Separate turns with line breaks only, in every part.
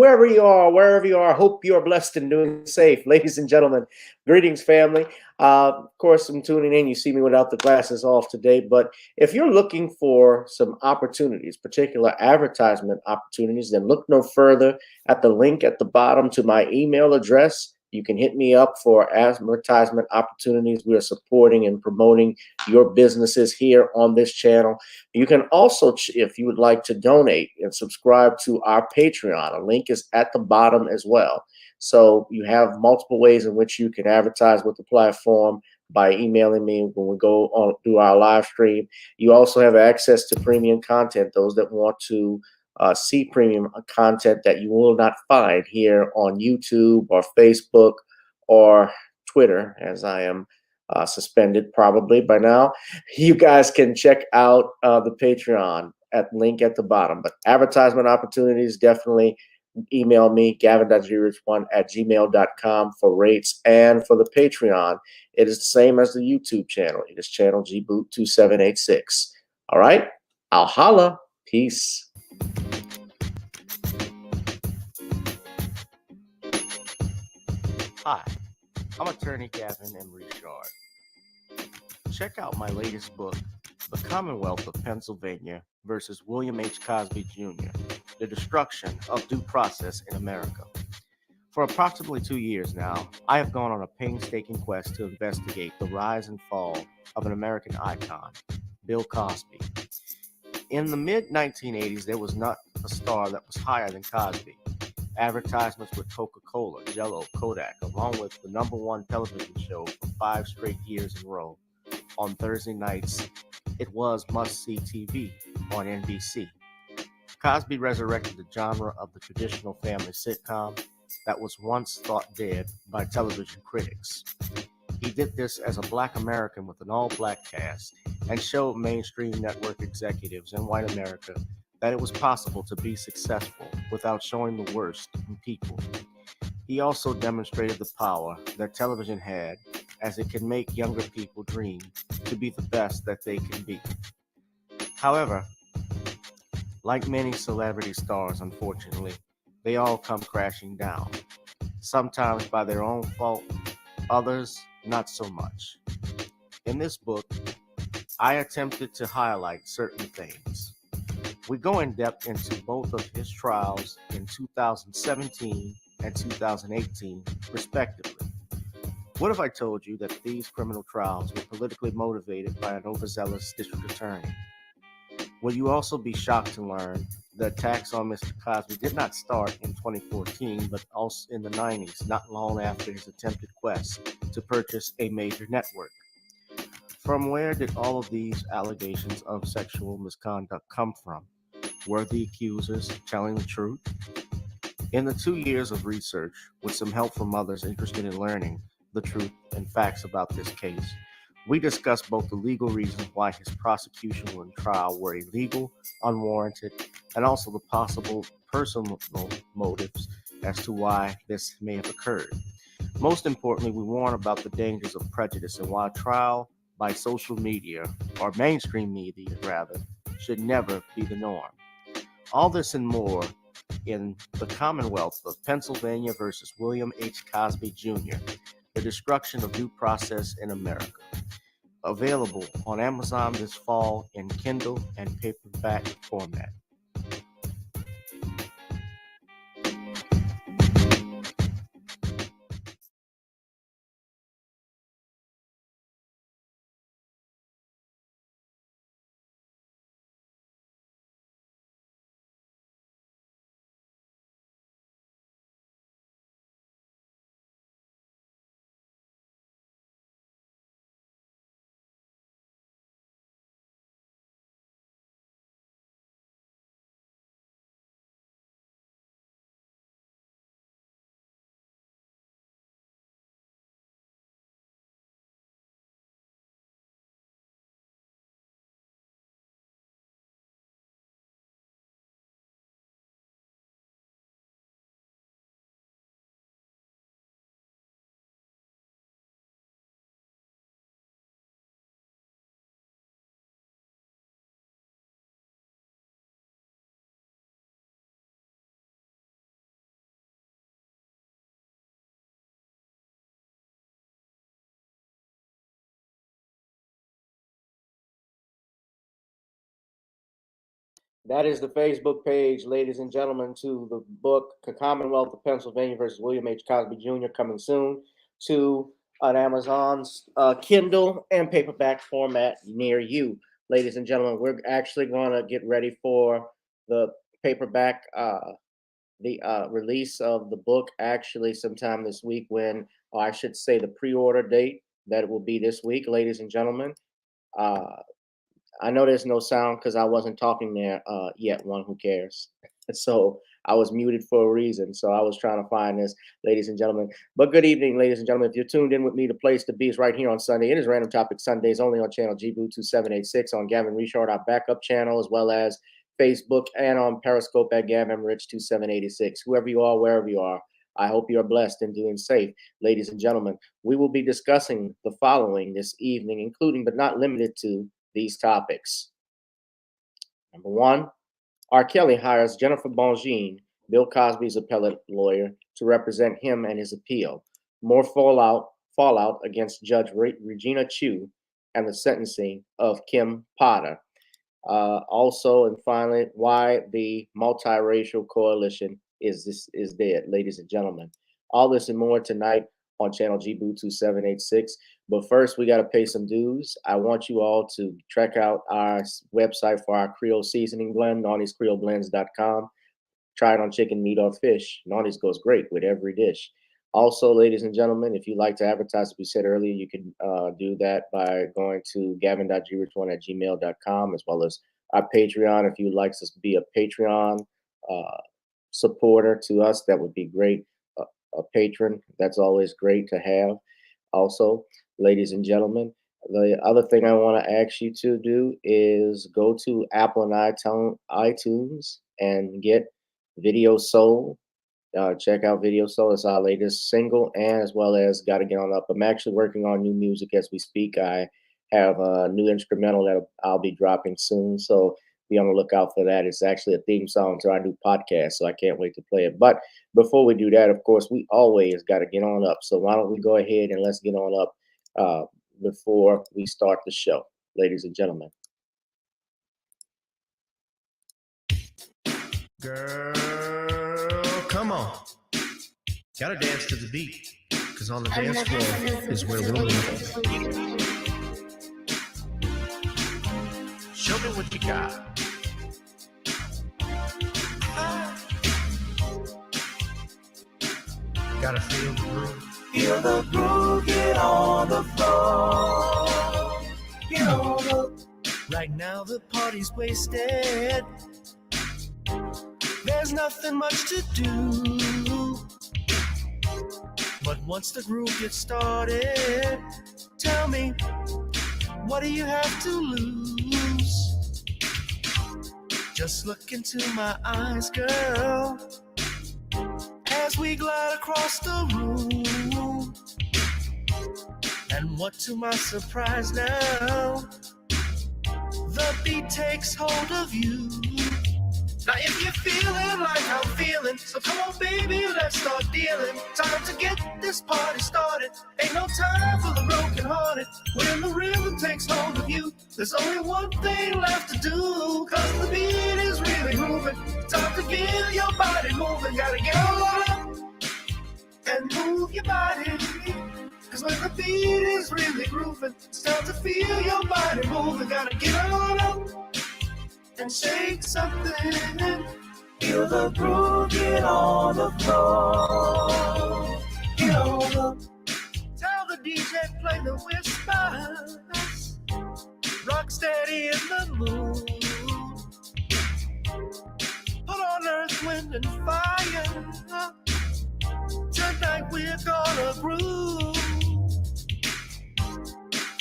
wherever you are, hope you are blessed and doing safe. Ladies and gentlemen, greetings, family. Of course, I'm tuning in. You see me without the glasses off today, but if you're looking for some opportunities, particular advertisement opportunities, then look no further at the link at the bottom to my email address. You can hit me up for advertisement opportunities. We are supporting and promoting your businesses here on this channel. You can also, if you would like to donate and subscribe to our Patreon, a link is at the bottom as well. So you have multiple ways in which you can advertise with the platform by emailing me when we go on through our live stream. You also have access to premium content, those that want to see premium content that you will not find here on YouTube or Facebook or Twitter, as I am suspended probably by now. You guys can check out the Patreon at link at the bottom. But advertisement opportunities, definitely email me, gavin.grich1@gmail.com for rates. And for the Patreon, it is the same as the YouTube channel. It is channel gboot2786. All right, I'll holla. Peace.
Hi, I'm attorney Gavin M. Richard. Check out my latest book, The Commonwealth of Pennsylvania versus William H. Cosby Jr., The Destruction of Due Process in America. For approximately 2 years now, I have gone on a painstaking quest to investigate the rise and fall of an American icon, Bill Cosby. In the mid-1980s, there was not a star that was higher than Cosby. Advertisements with Coca-Cola, Jell-O, Kodak, along with the #1 television show for 5 straight years in a row. On Thursday nights, it was must-see TV on NBC. Cosby resurrected the genre of the traditional family sitcom that was once thought dead by television critics. He did this as a Black American with an all-Black cast and showed mainstream network executives in white America that it was possible to be successful without showing the worst in people. He also demonstrated the power that television had, as it can make younger people dream to be the best that they can be. However, like many celebrity stars, unfortunately, they all come crashing down, sometimes by their own fault, others not so much. In this book, I attempted to highlight certain things. We go in depth into both of his trials in 2017 and 2018, respectively. What if I told you that these criminal trials were politically motivated by an overzealous district attorney? Will you also be shocked to learn the attacks on Mr. Cosby did not start in 2014, but also in the 90s, not long after his attempted quest to purchase a major network? From where did all of these allegations of sexual misconduct come from? Were the accusers telling the truth? In the 2 years of research, with some help from others interested in learning the truth and facts about this case, we discussed both the legal reasons why his prosecution and trial were illegal, unwarranted, and also the possible personal motives as to why this may have occurred. Most importantly, we warn about the dangers of prejudice and why trial by social media, or mainstream media rather, should never be the norm. All this and more in The Commonwealth of Pennsylvania versus William H. Cosby Jr., The Destruction of Due Process in America. Available on Amazon this fall in Kindle and paperback format.
That is the Facebook page, ladies and gentlemen, to the book Commonwealth of Pennsylvania versus William H. Cosby Jr. coming soon to an Amazon's Kindle and paperback format near you. Ladies and gentlemen, we're actually going to get ready for the paperback, the release of the book actually sometime this week when, or I should say the pre-order date, that it will be this week, ladies and gentlemen. Uh, I know there's no sound because I wasn't talking there yet. One, who cares? So I was muted for a reason. So I was trying to find this, ladies and gentlemen. But good evening, ladies and gentlemen. If you're tuned in with me, the place to be is right here on Sunday. It is Random Topic Sundays only on channel GBoo 2786 on Gavin Richard, our backup channel, as well as Facebook and on Periscope at Gavin Rich 2786. Whoever you are, wherever you are, I hope you are blessed and doing safe. Ladies and gentlemen, we will be discussing the following this evening, including but not limited to these topics. Number one, R.Kelly hires Jennifer Bonjean, Bill Cosby's appellate lawyer, to represent him and his appeal. More fallout against Judge Regina Chu and the sentencing of Kim Potter. Also, and finally, why the multiracial coalition is dead, ladies and gentlemen. All this and more tonight on channel GBoo 2786. But first, we got to pay some dues. I want you all to check out our website for our Creole seasoning blend, naughtyscreoleblends.com. Try it on chicken, meat, or fish. Naughty's goes great with every dish. Also, ladies and gentlemen, if you'd like to advertise, as we said earlier, you can do that by going to gavin.grich1@gmail.com, as well as our Patreon. If you'd like to be a Patreon supporter to us, that would be great. A patron, that's always great to have. Also, ladies and gentlemen, the other thing I want to ask you to do is go to Apple and iTunes and get Video Soul. Check out Video Soul. It's our latest single, and as well as Gotta Get On Up. I'm actually working on new music as we speak. I have a new instrumental that I'll be dropping soon, so be on the lookout for that. It's actually a theme song to our new podcast, so I can't wait to play it. But before we do that, of course, we always got to get on up. So why don't we go ahead and let's get on up before we start the show, ladies and gentlemen.
Girl, come on. Gotta dance to the beat, because on the dance floor is where we'll meet.
Show me what you got.
Gotta feel the groove.
Feel the groove, get on the floor. Get on the...
Right now the party's wasted. There's nothing much to do. But once the groove gets started, tell me, what do you have to lose? Just look into my eyes, girl, as we glide across the room. And what to my surprise now, the beat takes hold of you. Now if you're feeling like I'm feeling, so come on baby, let's start dealing. Time to get this party started. Ain't no time for the broken hearted. When the rhythm takes hold of you, there's only one thing left to do. Cause the beat is really moving. Time to get your body moving. Gotta get on up and move your body. Cause when the beat is really grooving, it's time to feel your body moving. Gotta get on up and shake something.
Feel the groove, get on the floor. Get on the...
Tell the DJ play the whispers. Rock steady in the mood. Put on earth, wind, and fire. Tonight we're gonna groove.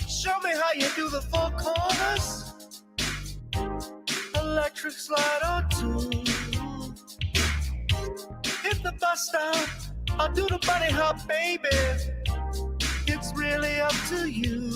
Show me how you do the four corners. Electric slide or two. Hit the bus stop or do the bunny hop, baby. It's really up to you.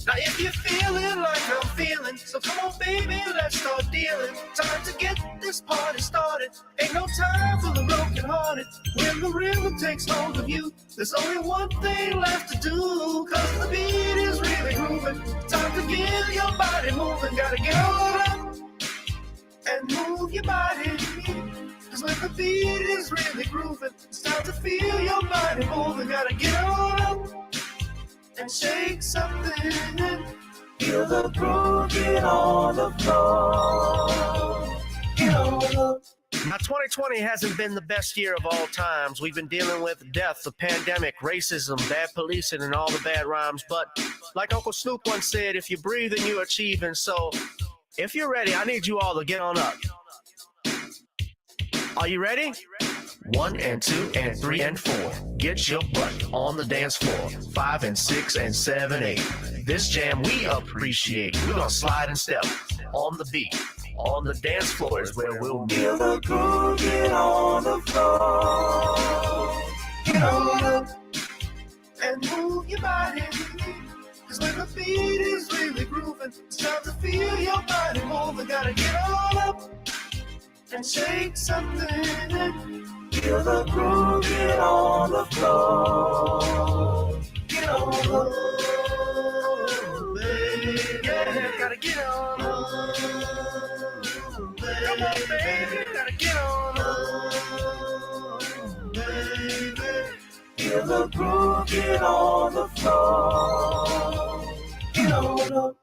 Now if you're feeling like I'm feeling, so come on baby, let's start dealing. Time to get this party started. Ain't no time for the broken hearted. When the rhythm takes hold of you, there's only one thing left to do. Cause the beat is really grooving. Time to get your body moving. Gotta get on up and move your body. Cause when the beat is really grooving, it's time to feel your body moving. Gotta get on up and shake something.
Feel the groove, get on the floor. Get on up.
Now, 2020 hasn't been the best year of all times. We've been dealing with death, the pandemic, racism, bad policing, and all the bad rhymes. But like Uncle Snoop once said, if you breathe, then you're achieving. So if you're ready, I need you all to get on up. Are you ready? 1 and 2 and 3 and 4. Get your butt on the dance floor. 5 and 6 and 7, 8. This jam we appreciate. We're gonna slide and step on the beat. On the dance floor is where we'll be.
Feel the groove, get on the floor.
Get on up and move your body. Cause when the beat is really grooving, it's time to feel your body moving. Gotta get on up and shake something.
Feel the groove, get on the floor.
Get on up, baby. Yeah, gotta get on up. Come on, baby, gotta get on up, baby.
Feel the groove, get on the floor. Get on up.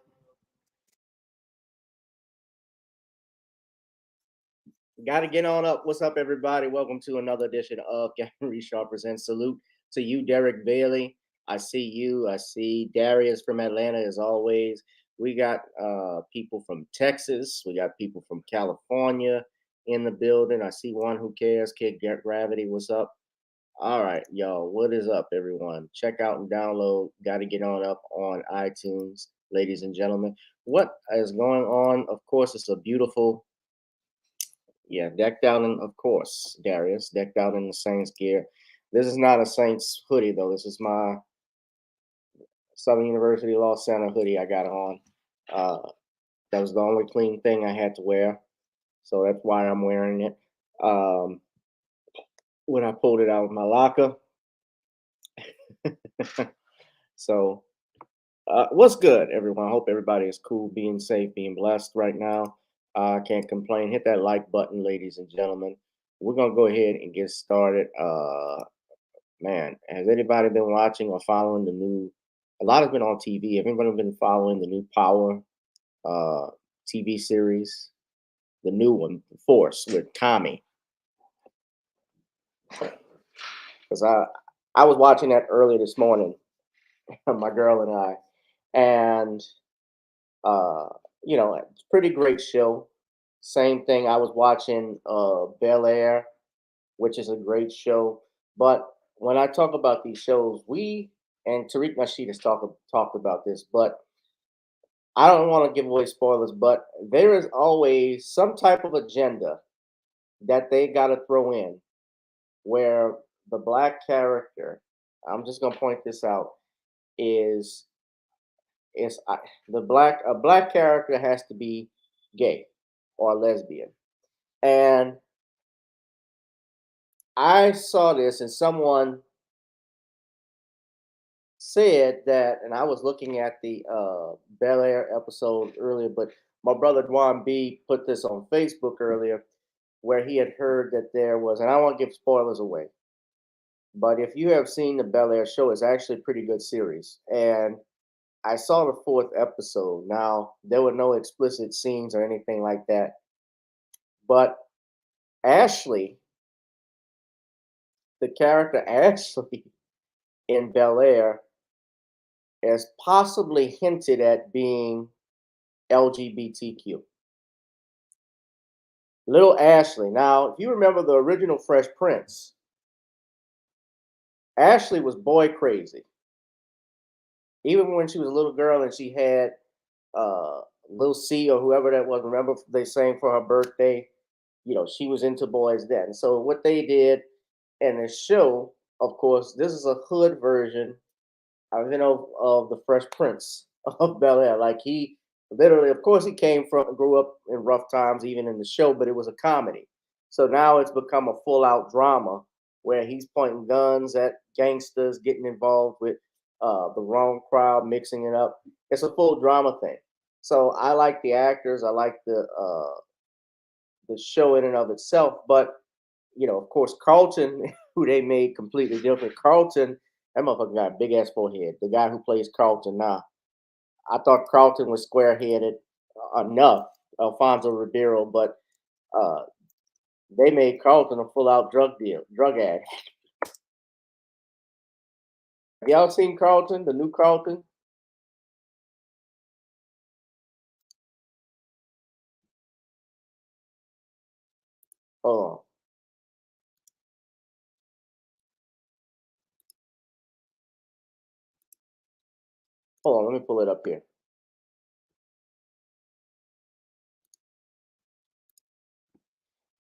Got to get on up. What's up, everybody? Welcome to another edition of Gavin Reshaw Presents. Salute to you, Derek Bailey. I see you. I see Darius from Atlanta, as always. We got people from Texas. We got people from California in the building. I see one who cares. Kid Gravity, what's up? All right, y'all. What is up, everyone? Check out and download. Got to get on up on iTunes, ladies and gentlemen. What is going on? Of course, it's a beautiful... Yeah, decked out in, of course, Darius, decked out in the Saints gear. This is not a Saints hoodie, though. This is my Southern University Law Center hoodie I got on. That was the only clean thing I had to wear, so that's why I'm wearing it. When I pulled it out of my locker. So, what's good, everyone? I hope everybody is cool, being safe, being blessed right now. I can't complain. Hit that like button, ladies and gentlemen. We're going to go ahead and get started. Man, has anybody been watching or following the new... A lot has been on TV. Have anybody been following the new Power TV series? The new one, Force, with Tommy. Because I was watching that earlier this morning, my girl and I. And... you know, it's a pretty great show. Same thing. I was watching Bel Air, which is a great show. But when I talk about these shows, we and Tariq Nasheed has talked about this, but I don't want to give away spoilers, but there is always some type of agenda that they got to throw in where the black character, I'm just going to point this out, is a black character has to be gay or lesbian. And I saw this, and someone said that, and I was looking at the Bel Air episode earlier, but my brother Dwan B put this on Facebook earlier, where he had heard that there was, and I don't want to give spoilers away, but if you have seen the Bel Air show, it's actually a pretty good series. And I saw the 4th episode. Now, there were no explicit scenes or anything like that. But Ashley, the character Ashley in Bel Air, is possibly hinted at being LGBTQ. Little Ashley. Now, if you remember the original Fresh Prince, Ashley was boy crazy. Even when she was a little girl and she had Lil C or whoever that was, remember they sang for her birthday, you know, she was into boys then. So what they did in the show, of course, this is a hood version, of the Fresh Prince of Bel Air. Like, he literally, of course, he grew up in rough times, even in the show, but it was a comedy. So now it's become a full out drama where he's pointing guns at gangsters, getting involved with the wrong crowd, mixing it up. It's a full drama thing. So I like the actors. I like the the show in and of itself. But of course, Carlton, who they made completely different. Carlton, that motherfucker got a big ass forehead. The guy who plays Carlton now, I thought Carlton was square headed enough, Alfonso Ribeiro, but uh, they made Carlton a full out drug addict. Have y'all seen Carlton, the new Carlton? Hold on. Hold on, let me pull it up here.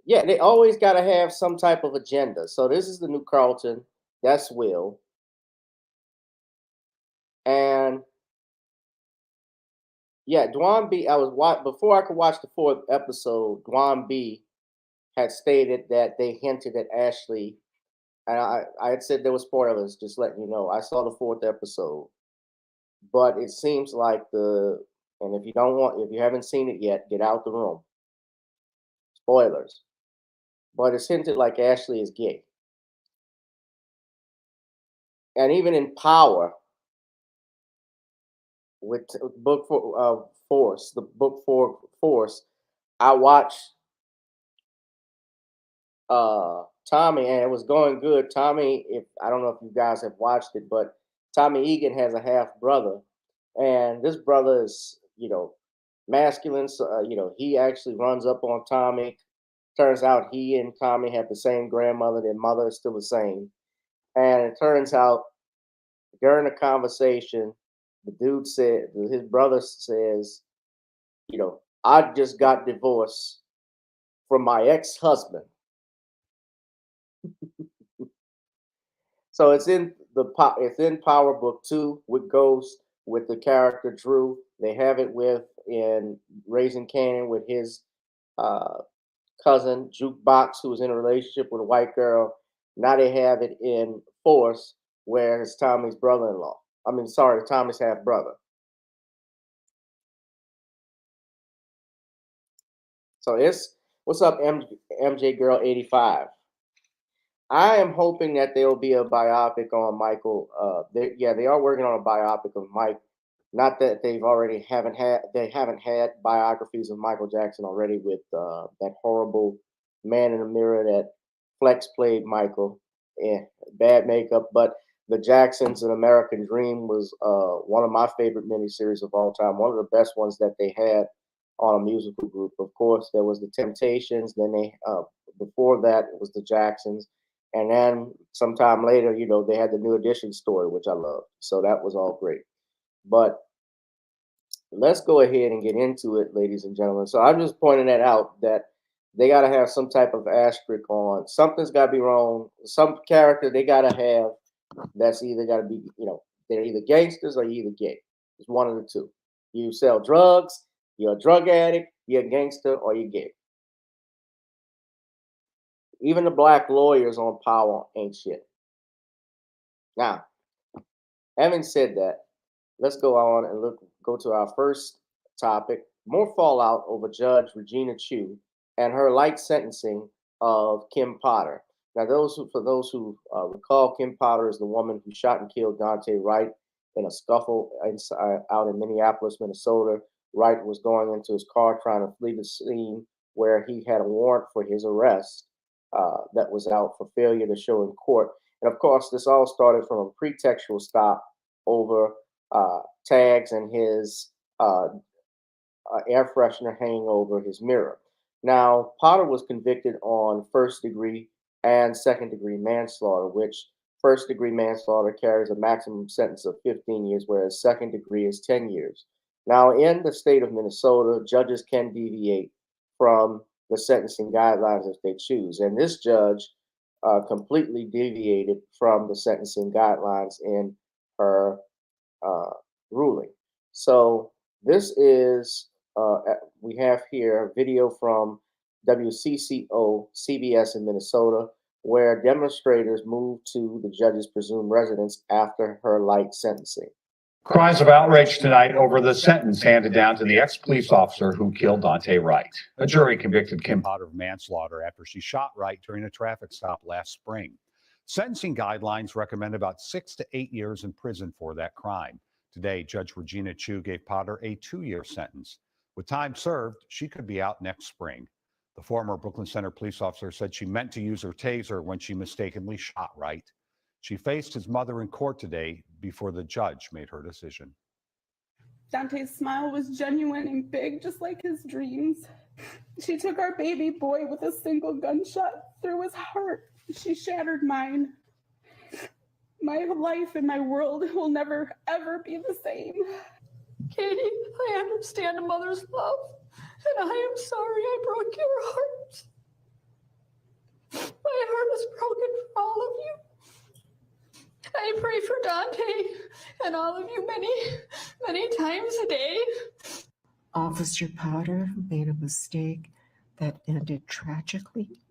Yeah, they always got to have some type of agenda. So this is the new Carlton. That's Will. And yeah, Dwan B. Before I could watch the fourth episode. Dwan B. had stated that they hinted at Ashley, and I had said there was spoilers. Just letting you know, I saw the fourth episode, but it seems like and if you haven't seen it yet, get out the room. Spoilers. But it's hinted like Ashley is gay. And even in Power, with book for Force, the book for Force, I watched Tommy, and it was going good. Tommy, if I don't know if you guys have watched it, but Tommy Egan has a half brother, and this brother is masculine. So he actually runs up on Tommy. Turns out he and Tommy have the same grandmother. Their mother is still the same, and it turns out during the conversation, the dude said, his brother says, I just got divorced from my ex-husband. So it's in Power Book 2 with Ghost, with the character Drew. They have it in Raising Canaan with his cousin Jukebox, who was in a relationship with a white girl. Now they have it in Force, where it's Tommy's brother-in-law. Tommy's half brother. So what's up, MJ Girl 85. I am hoping that there will be a biopic on Michael. They are working on a biopic of Mike. Not that they haven't had biographies of Michael Jackson already with that horrible Man in the Mirror that Flex played Michael. Bad makeup, but The Jacksons: An American Dream was one of my favorite miniseries of all time. One of the best ones that they had on a musical group. Of course, there was the Temptations. Then before that, it was the Jacksons. And then sometime later, they had the New Edition story, which I loved. So that was all great. But let's go ahead and get into it, ladies and gentlemen. So I'm just pointing that out, that they got to have some type of asterisk on. Something's got to be wrong. Some character they got to have that's either got to be, they're either gangsters or you're either gay. It's one of the two. You sell drugs, you're a drug addict, you're a gangster, or you're gay. Even the black lawyers on Power ain't shit. Now, having said that, let's go on and go to our first topic. More fallout over Judge Regina Chu and her light sentencing of Kim Potter. Now, for those who recall, Kim Potter is the woman who shot and killed Dante Wright in a scuffle out in Minneapolis, Minnesota. Wright was going into his car trying to flee the scene where he had a warrant for his arrest that was out for failure to show in court. And of course, this all started from a pretextual stop over tags and his air freshener hanging over his mirror. Now, Potter was convicted on first-degree and second-degree manslaughter, which first-degree manslaughter carries a maximum sentence of 15 years, whereas second-degree is 10 years. Now, in the state of Minnesota, judges can deviate from the sentencing guidelines if they choose. And this judge completely deviated from the sentencing guidelines in her ruling. So this is, we have here a video from WCCO CBS in Minnesota, where demonstrators moved to the judge's presumed residence after her light sentencing.
Cries of outrage tonight over the sentence handed down to the ex-police officer who killed Dante Wright. A jury convicted Kim Potter of manslaughter after she shot Wright during a traffic stop last spring. Sentencing guidelines recommend about 6 to 8 years in prison for that crime. Today, Judge Regina Chu gave Potter a 2-year sentence. With time served, she could be out next spring. The former Brooklyn Center police officer said she meant to use her taser when she mistakenly shot Wright. She faced his mother in court today before the judge made her decision.
Dante's smile was genuine and big, just like his dreams. She took our baby boy with a single gunshot through his heart. She shattered mine. My life and my world will never, ever be the same.
Katie, I understand a mother's love, and I am sorry I broke your heart. My heart is broken for all of you. I pray for Dante and all of you many, many times a day.
Officer Potter made a mistake that ended tragically.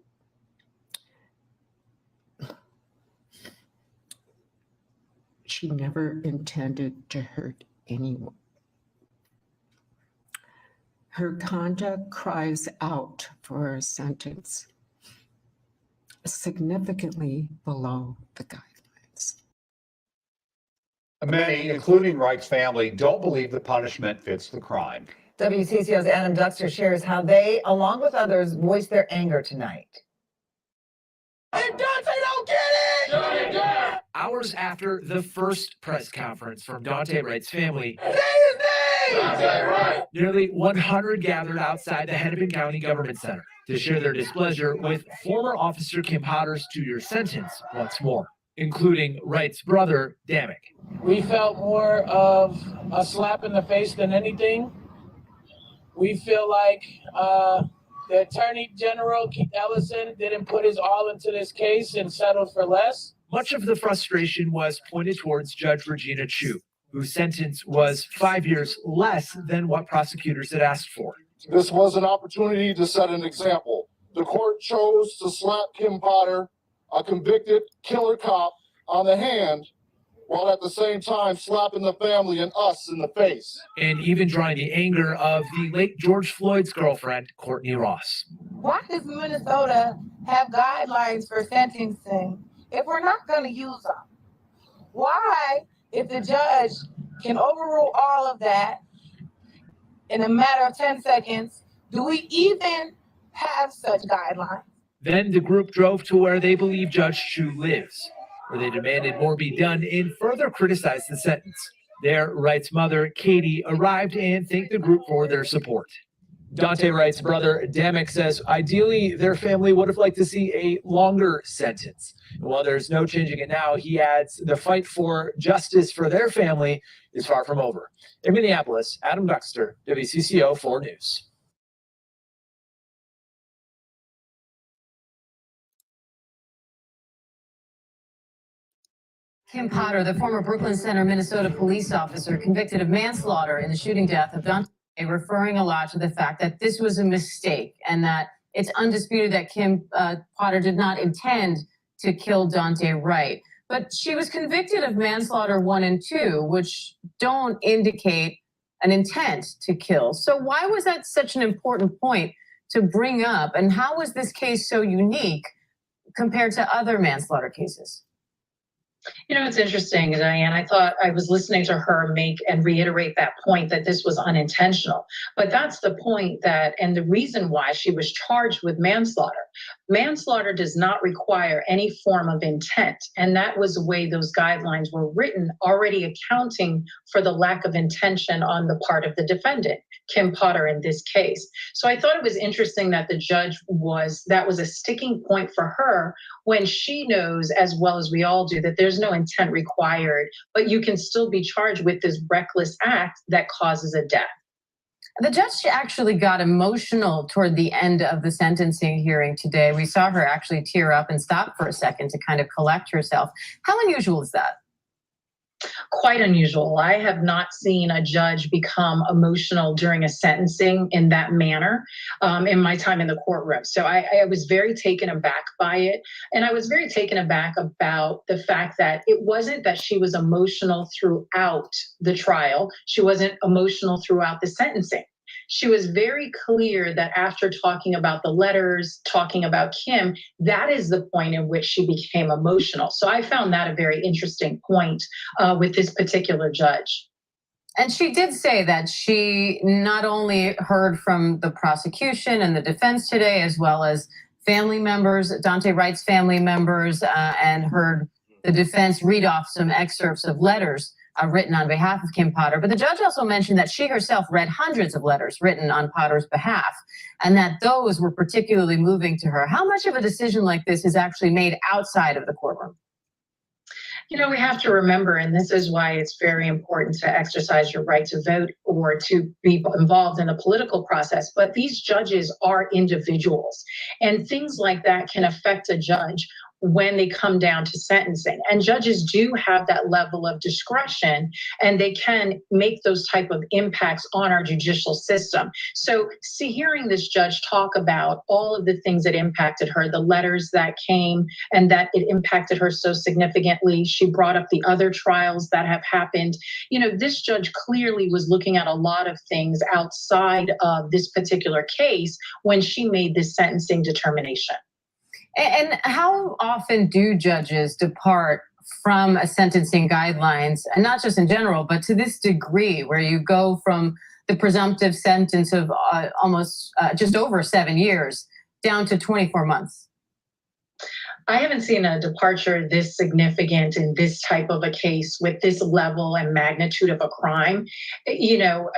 She never intended to hurt anyone. Her conduct cries out for a sentence significantly below the guidelines.
Many, including Wright's family, don't believe the punishment fits the crime.
WCCO's Adam Duxter shares how they, along with others, voiced their anger tonight.
And Dante don't get it! Hours after the first press conference from Dante Wright's family, say his name! Dante Wright! Nearly 100 gathered outside the Hennepin County Government Center to share their displeasure with former Officer Kim Potter's 2-year sentence once more, including Wright's brother, Damick.
We felt more of a slap in the face than anything. We feel like the Attorney General, Keith Ellison, didn't put his all into this case and settled for less.
Much of the frustration was pointed towards Judge Regina Chu, whose sentence was 5 years less than what prosecutors had asked for.
This was an opportunity to set an example. The court chose to slap Kim Potter, a convicted killer cop, on the hand, while at the same time slapping the family and us in the face.
And even drawing the anger of the late George Floyd's girlfriend, Courtney Ross.
Why does Minnesota have guidelines for sentencing if we're not going to use them? Why, if the judge can overrule all of that in a matter of 10 seconds, do we even have such guidelines?
Then the group drove to where they believe Judge Chu lives, where they demanded more be done and further criticized the sentence. There, Wright's mother, Katie, arrived and thanked the group for their support. Dante Wright's brother, Damick, says ideally their family would have liked to see a longer sentence. And while there's no changing it now, he adds the fight for justice for their family is far from over. In Minneapolis, Adam Duxter, WCCO 4 News.
Kim Potter, the former Brooklyn Center, Minnesota police officer convicted of manslaughter in the shooting death of Dante, referring a lot to the fact that this was a mistake and that it's undisputed that Kim Potter did not intend to kill Dante Wright. But she was convicted of manslaughter 1 and 2, which don't indicate an intent to kill. So why was that such an important point to bring up? And how was this case so unique compared to other manslaughter cases?
You know, it's interesting, Diane. I thought I was listening to her make and reiterate that point that this was unintentional. But that's the point that, and the reason why she was charged with manslaughter. Manslaughter does not require any form of intent. And that was the way those guidelines were written, already accounting for the lack of intention on the part of the defendant, Kim Potter, in this case. So I thought it was interesting that the judge that was a sticking point for her when she knows, as well as we all do, that there's no intent required, but you can still be charged with this reckless act that causes a death.
The judge actually got emotional toward the end of the sentencing hearing today. We saw her actually tear up and stop for a second to kind of collect herself. How unusual is that?
quite unusual. I have not seen a judge become emotional during a sentencing in that manner in my time in the courtroom. So I was very taken aback by it. And I was very taken aback about the fact that it wasn't that she was emotional throughout the trial. She wasn't emotional throughout the sentencing. She was very clear that after talking about the letters, talking about Kim, that is the point in which she became emotional. So I found that a very interesting point with this particular judge.
And she did say that she not only heard from the prosecution and the defense today, as well as family members, Daunte Wright's family members, and heard the defense read off some excerpts of letters written on behalf of Kim Potter. But the judge also mentioned that she herself read hundreds of letters written on Potter's behalf, and that those were particularly moving to her. How much of a decision like this is actually made outside of the courtroom?
You know, we have to remember, and this is why it's very important to exercise your right to vote or to be involved in the political process, but these judges are individuals, and things like that can affect a judge when they come down to sentencing. And judges do have that level of discretion, and they can make those type of impacts on our judicial system. So hearing this judge talk about all of the things that impacted her, the letters that came and that it impacted her so significantly, she brought up the other trials that have happened. You know, this judge clearly was looking at a lot of things outside of this particular case when she made this sentencing determination.
And how often do judges depart from a sentencing guidelines, and not just in general, but to this degree where you go from the presumptive sentence of almost just over 7 years down to 24 months?
I haven't seen a departure this significant in this type of a case with this level and magnitude of a crime. You know,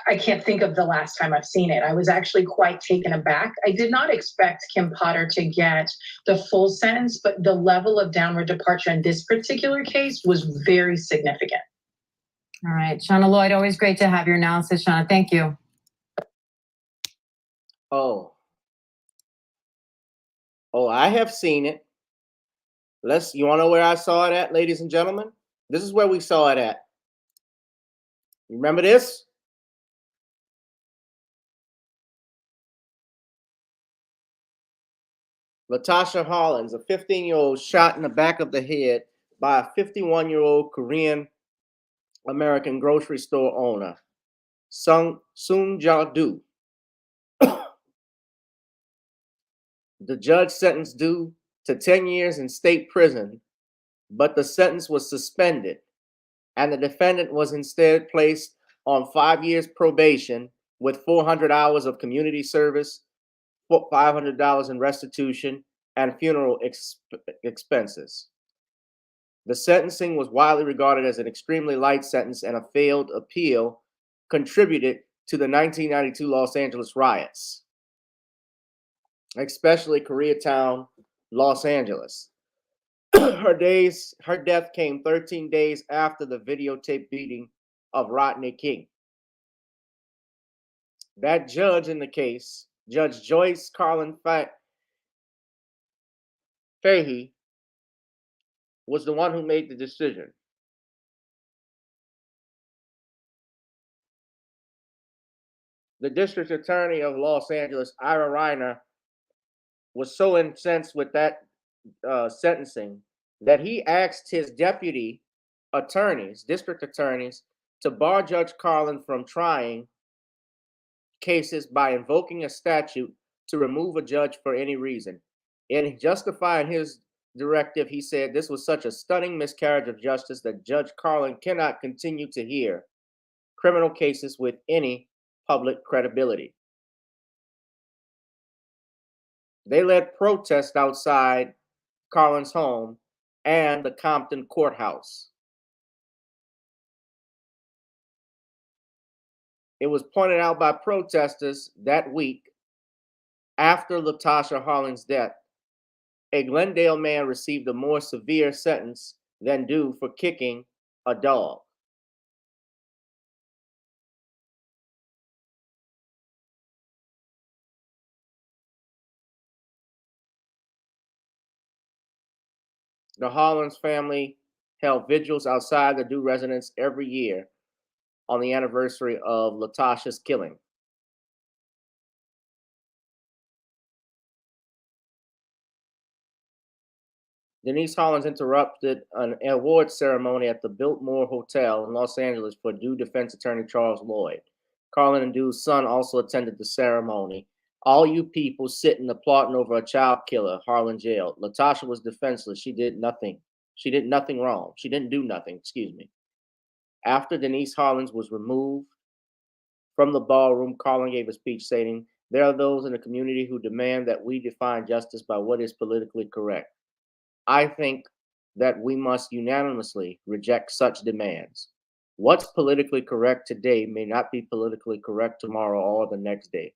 I can't think of the last time I've seen it. I was actually quite taken aback. I did not expect Kim Potter to get the full sentence, but the level of downward departure in this particular case was very significant.
All right, Shauna Lloyd, always great to have your analysis, Shauna. Thank you.
Oh, I have seen it. You want to know where I saw it at, ladies and gentlemen? This is where we saw it at. Remember this? Latasha Hollins, a 15-year-old shot in the back of the head by a 51-year-old Korean American grocery store owner, Sung Ja-do. The judge sentenced Du to 10 years in state prison, but the sentence was suspended, and the defendant was instead placed on 5 years probation with 400 hours of community service, $500 in restitution, and funeral expenses. The sentencing was widely regarded as an extremely light sentence, and a failed appeal contributed to the 1992 Los Angeles riots, especially Koreatown, Los Angeles. Her death came 13 days after the videotape beating of Rodney King. That judge in the case, Judge Joyce Carlin Fahey, was the one who made the decision. The district attorney of Los Angeles, Ira Reiner, was so incensed with that sentencing that he asked his deputy attorneys, district attorneys, to bar Judge Carlin from trying cases by invoking a statute to remove a judge for any reason. In justifying his directive, he said this was such a stunning miscarriage of justice that Judge Carlin cannot continue to hear criminal cases with any public credibility. They led protests outside Carlin's home and the Compton courthouse. It was pointed out by protesters that week after Latasha Hollins' death, a Glendale man received a more severe sentence than due for kicking a dog. The Hollins family held vigils outside the Dew residence every year on the anniversary of Latasha's killing. Denise Hollins interrupted an award ceremony at the Biltmore Hotel in Los Angeles for Dew defense attorney Charles Lloyd. Carlin and Dew's son also attended the ceremony. All you people sitting applauding over a child killer, Harlan jailed. Latasha was defenseless. She did nothing. She did nothing wrong. She didn't do nothing, excuse me. After Denise Hollins was removed from the ballroom, Carlin gave a speech stating, "There are those in the community who demand that we define justice by what is politically correct. I think that we must unanimously reject such demands. What's politically correct today may not be politically correct tomorrow or the next day.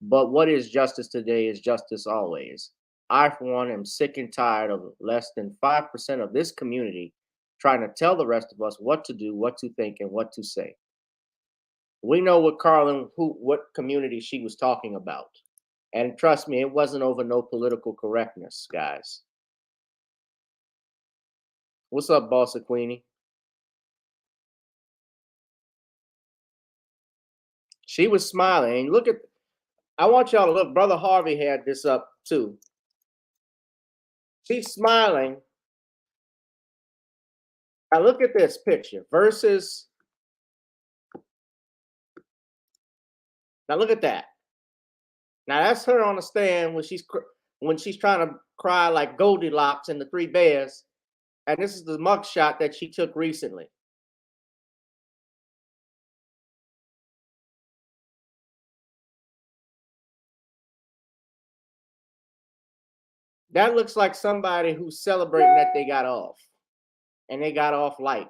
But what is justice today is justice always. I, for one, am sick and tired of less than 5% of this community trying to tell the rest of us what to do, what to think, and what to say." We know what Carlin, what community she was talking about. And trust me, it wasn't over no political correctness, guys. What's up, Bossa Queenie? She was smiling. And look at, I want y'all to look. Brother Harvey had this up too. She's smiling. Now look at this picture versus. Now look at that. Now that's her on the stand when she's trying to cry like Goldilocks and the Three Bears, and this is the mugshot that she took recently. That looks like somebody who's celebrating that they got off, and they got off light.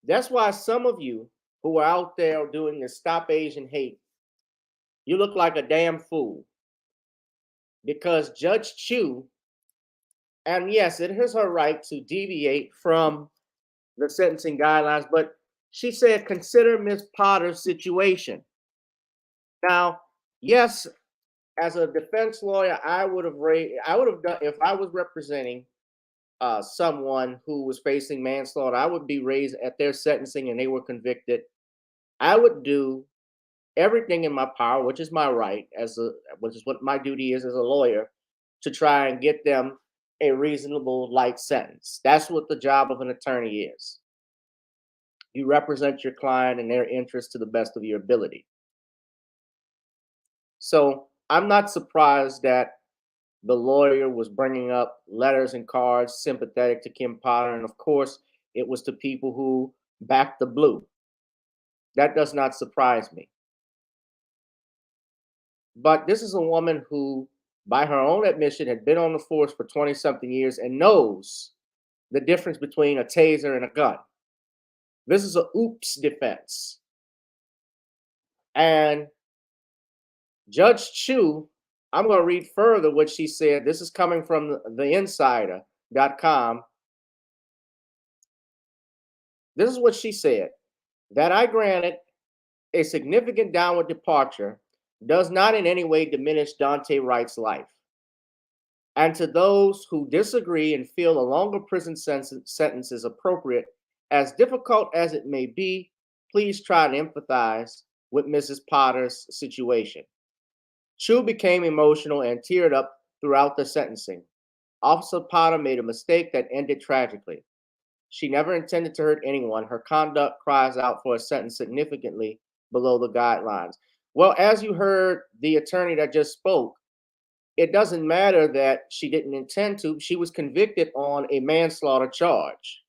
That's why some of you who are out there doing the Stop Asian Hate, you look like a damn fool. Because Judge Chu, and yes, it is her right to deviate from the sentencing guidelines, but she said, consider Ms. Potter's situation. Now, yes, as a defense lawyer, I would have done, if I was representing someone who was facing manslaughter, I would be raised at their sentencing and they were convicted. I would do everything in my power, which is my right, which is what my duty is as a lawyer, to try and get them a reasonable light sentence. That's what the job of an attorney is. You represent your client and their interests to the best of your ability. So I'm not surprised that the lawyer was bringing up letters and cards sympathetic to Kim Potter. And of course, it was to people who backed the blue. That does not surprise me. But this is a woman who, by her own admission, had been on the force for 20-something years and knows the difference between a taser and a gun. This is a oops defense. And Judge Chu, I'm going to read further what she said. This is coming from theinsider.com. This is what she said. That I granted a significant downward departure does not in any way diminish Daunte Wright's life. And to those who disagree and feel a longer prison sentence is appropriate, as difficult as it may be, please try to empathize with Mrs. Potter's situation. Chu became emotional and teared up throughout the sentencing. Officer Potter made a mistake that ended tragically. She never intended to hurt anyone. Her conduct cries out for a sentence significantly below the guidelines. Well, as you heard the attorney that just spoke, it doesn't matter that she didn't intend to. She was convicted on a manslaughter charge.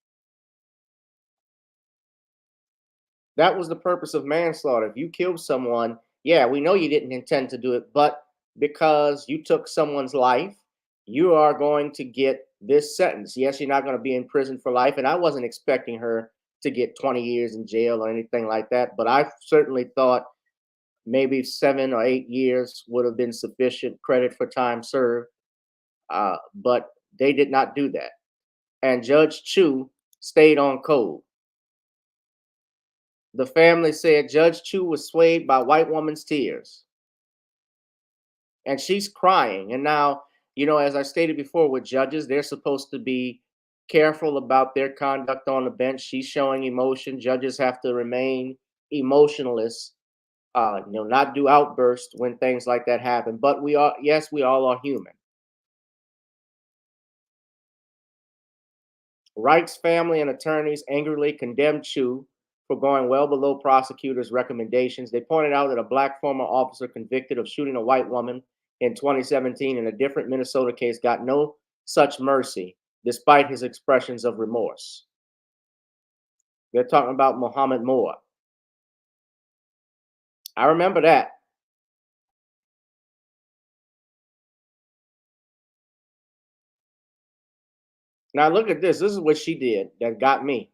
That was the purpose of manslaughter. If you killed someone, yeah, we know you didn't intend to do it, but because you took someone's life, you are going to get this sentence. Yes, you're not going to be in prison for life, and I wasn't expecting her to get 20 years in jail or anything like that, but I certainly thought maybe 7 or 8 years would have been sufficient credit for time served, but they did not do that. And Judge Chu stayed on code. The family said Judge Chu was swayed by white woman's tears. And she's crying. And now, You know, as I stated before, with judges, they're supposed to be careful about their conduct on the bench. She's showing emotion. Judges have to remain emotionless, not do outbursts when things like that happen. But we all are human. Wright's family and attorneys angrily condemned Chu for going well below prosecutors' recommendations. They pointed out that a black former officer convicted of shooting a white woman in 2017 in a different Minnesota case got no such mercy, despite his expressions of remorse. They're talking about Muhammad Moore. I remember that. Now look at this. This is what she did that got me.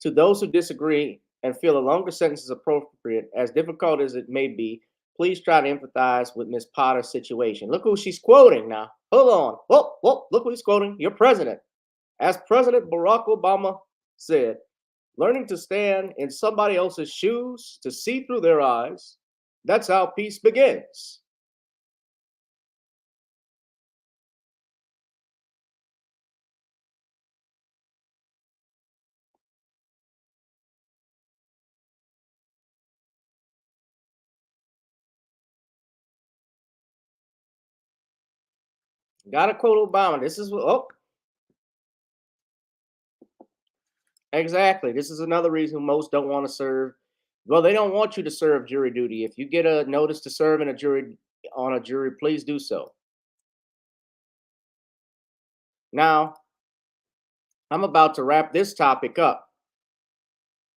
To those who disagree and feel a longer sentence is appropriate, as difficult as it may be, please try to empathize with Ms. Potter's situation. Look who she's quoting now. Hold on. Whoa, look who he's quoting. Your president. As President Barack Obama said, learning to stand in somebody else's shoes, to see through their eyes, that's how peace begins. Gotta quote Obama. This is exactly. This is another reason most don't want to serve. Well, they don't want you to serve jury duty. If you get a notice to serve on a jury, please do so. Now, I'm about to wrap this topic up,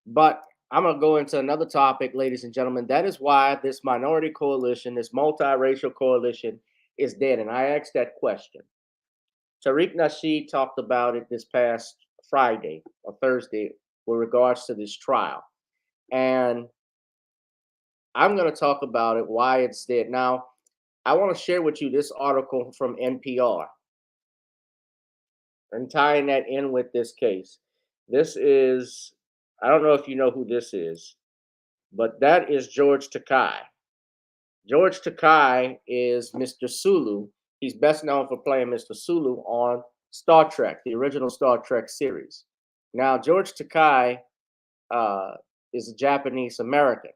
but I'm going to go into another topic, ladies and gentlemen. That is why this minority coalition, this multiracial coalition, is dead. And I asked that question. Tariq Nasheed talked about it this past Friday or Thursday with regards to this trial. And I'm going to talk about it, why it's dead. Now, I want to share with you this article from NPR and tying that in with this case. This is, I don't know if you know who this is, but that is George Takei. George Takei is Mr. Sulu. He's best known for playing Mr. Sulu on Star Trek, the original Star Trek series. Now, George Takei is a Japanese American.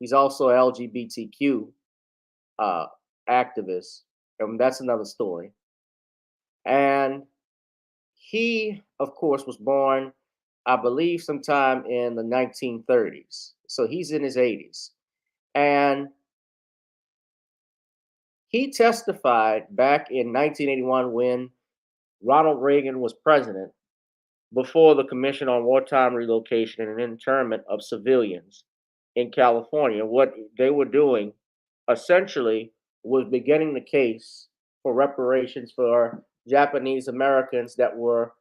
He's also an LGBTQ activist, and that's another story. And he, of course, was born, I believe, sometime in the 1930s. So he's in his 80s. And he testified back in 1981 when Ronald Reagan was president before the Commission on Wartime Relocation and Internment of Civilians in California. What they were doing essentially was beginning the case for reparations for Japanese Americans that were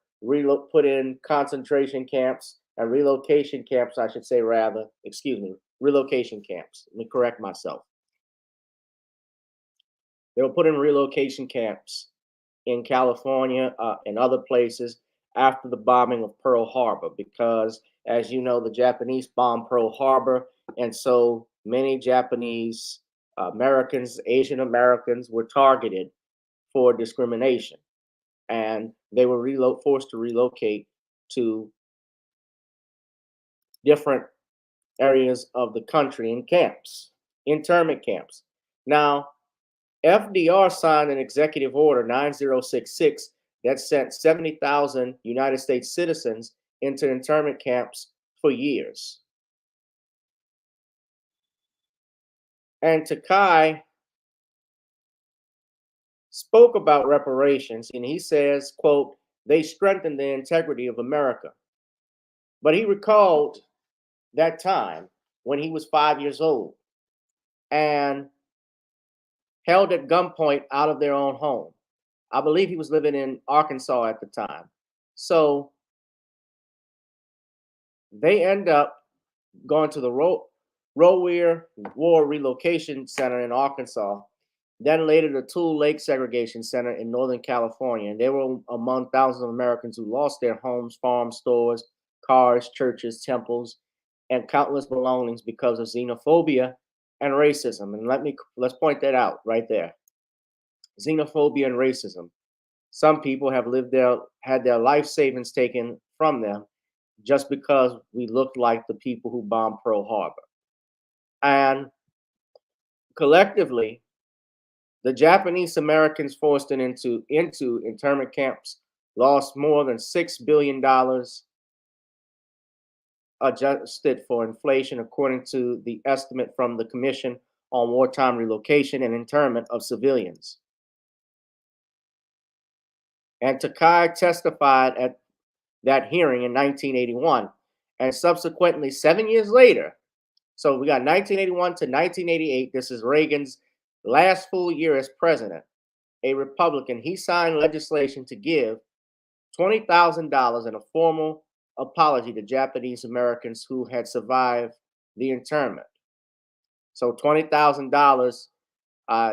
put in concentration camps and relocation camps, I should say, relocation camps. Let me correct myself. They were put in relocation camps in California and other places after the bombing of Pearl Harbor, because, as you know, the Japanese bombed Pearl Harbor, and so many Japanese Americans, Asian Americans, were targeted for discrimination, and they were forced to relocate to different areas of the country in camps, internment camps. Now, FDR signed an executive order 9066 that sent 70,000 United States citizens into internment camps for years. And Takei spoke about reparations, and he says, quote, they strengthened the integrity of America. But he recalled that time when he was 5 years old and held at gunpoint out of their own home. I believe he was living in Arkansas at the time. So they end up going to the Roweir War Relocation Center in Arkansas, then later the Tool Lake Segregation Center in Northern California. And they were among thousands of Americans who lost their homes, farms, stores, cars, churches, temples, and countless belongings because of xenophobia and racism. And let's point that out right there. xenophobia, and racism. Some people have had their life savings taken from them just because we looked like the people who bombed Pearl Harbor. And collectively, the Japanese Americans forced into internment camps lost more than $6 billion adjusted for inflation, according to the estimate from the Commission on Wartime Relocation and Internment of Civilians. And Takai testified at that hearing in 1981, and subsequently 7 years later, so we got 1981 to 1988, this is Reagan's last full year as president, a Republican, he signed legislation to give $20,000 in a formal apology to Japanese Americans who had survived the internment. So $20,000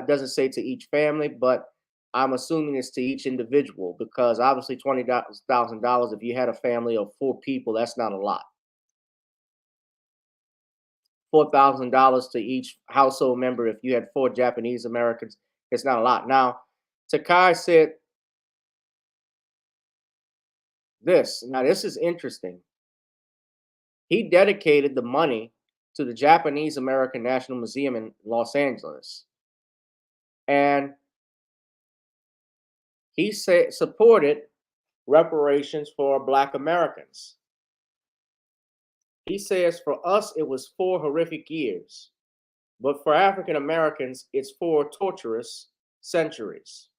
doesn't say to each family, but I'm assuming it's to each individual, because obviously $20,000, if you had a family of 4 people, that's not a lot. $4,000 to each household member if you had 4 Japanese Americans, it's not a lot. Now, Takai said this. Now, this is interesting. He dedicated the money to the Japanese American National Museum in Los Angeles. And he supported reparations for Black Americans. He says, for us, it was 4 horrific years, but for African Americans, it's 4 torturous centuries.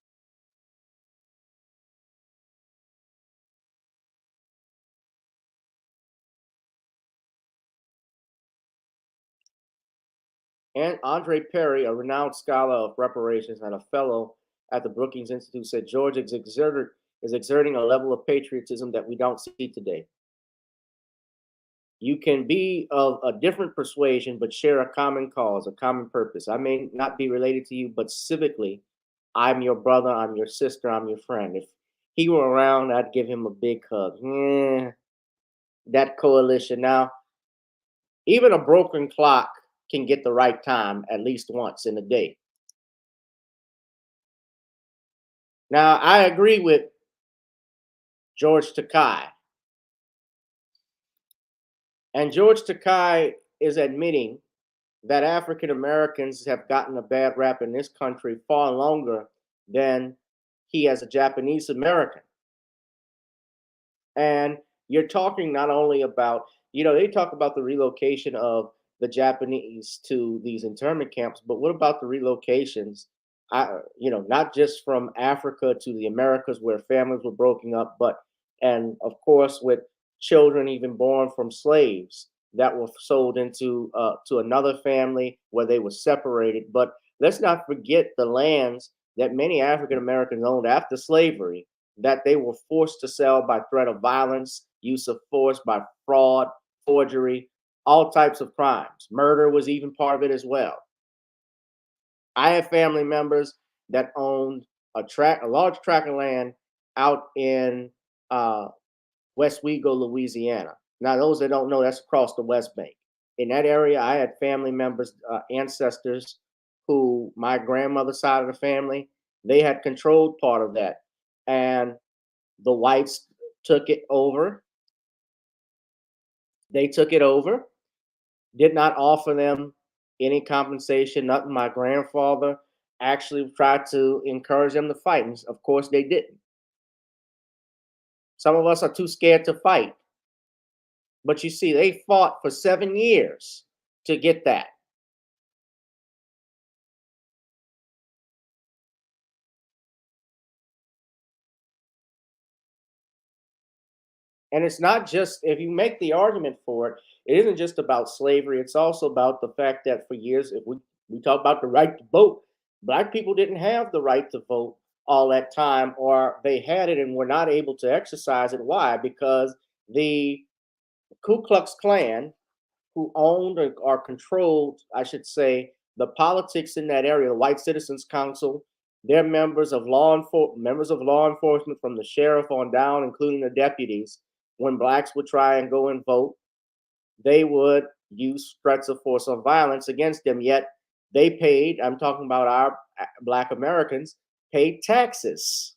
And Andre Perry, a renowned scholar of reparations and a fellow at the Brookings Institute, said Georgia is exerting a level of patriotism that we don't see today. You can be of a different persuasion, but share a common cause, a common purpose. I may not be related to you, but civically, I'm your brother, I'm your sister, I'm your friend. If he were around, I'd give him a big hug. That coalition. Now, even a broken clock can get the right time at least once in a day. Now, I agree with George Takai. And George Takai is admitting that African Americans have gotten a bad rap in this country far longer than he as a Japanese American. And you're talking not only about, they talk about the relocation of the Japanese to these internment camps, but what about the relocations, not just from Africa to the Americas where families were broken up, and of course with children even born from slaves that were sold into to another family where they were separated. But let's not forget the lands that many African Americans owned after slavery that they were forced to sell by threat of violence, use of force, by fraud, forgery, all types of crimes. Murder was even part of it as well. I have family members that owned a large tract of land out in Westwego, Louisiana. Now, those that don't know, that's across the West Bank. In that area, I had family members, ancestors, who my grandmother's side of the family, they had controlled part of that. And the whites took it over. They took it over, did not offer them any compensation, nothing. My grandfather actually tried to encourage them to fight. And of course, they didn't. Some of us are too scared to fight. But you see, they fought for 7 years to get that. And it's not just, if you make the argument for it, it isn't just about slavery. It's also about the fact that for years, if we talk about the right to vote, Black people didn't have the right to vote all that time, or they had it and were not able to exercise it. Why? Because the Ku Klux Klan, who owned or controlled, I should say, the politics in that area, the White Citizens Council, they're members of law enforcement from the sheriff on down, including the deputies. When Blacks would try and go and vote, they would use threats of force or violence against them. Yet they paid, I'm talking about our Black Americans, paid taxes,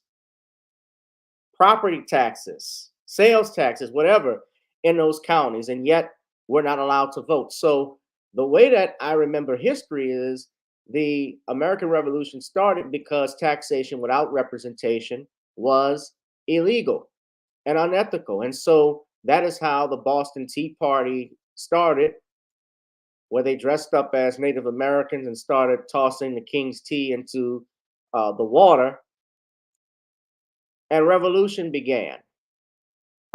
property taxes, sales taxes, whatever, in those counties, and yet we're not allowed to vote. So the way that I remember history is the American Revolution started because taxation without representation was illegal and unethical. And so that is how the Boston Tea Party started, where they dressed up as Native Americans and started tossing the king's tea into the water, and revolution began.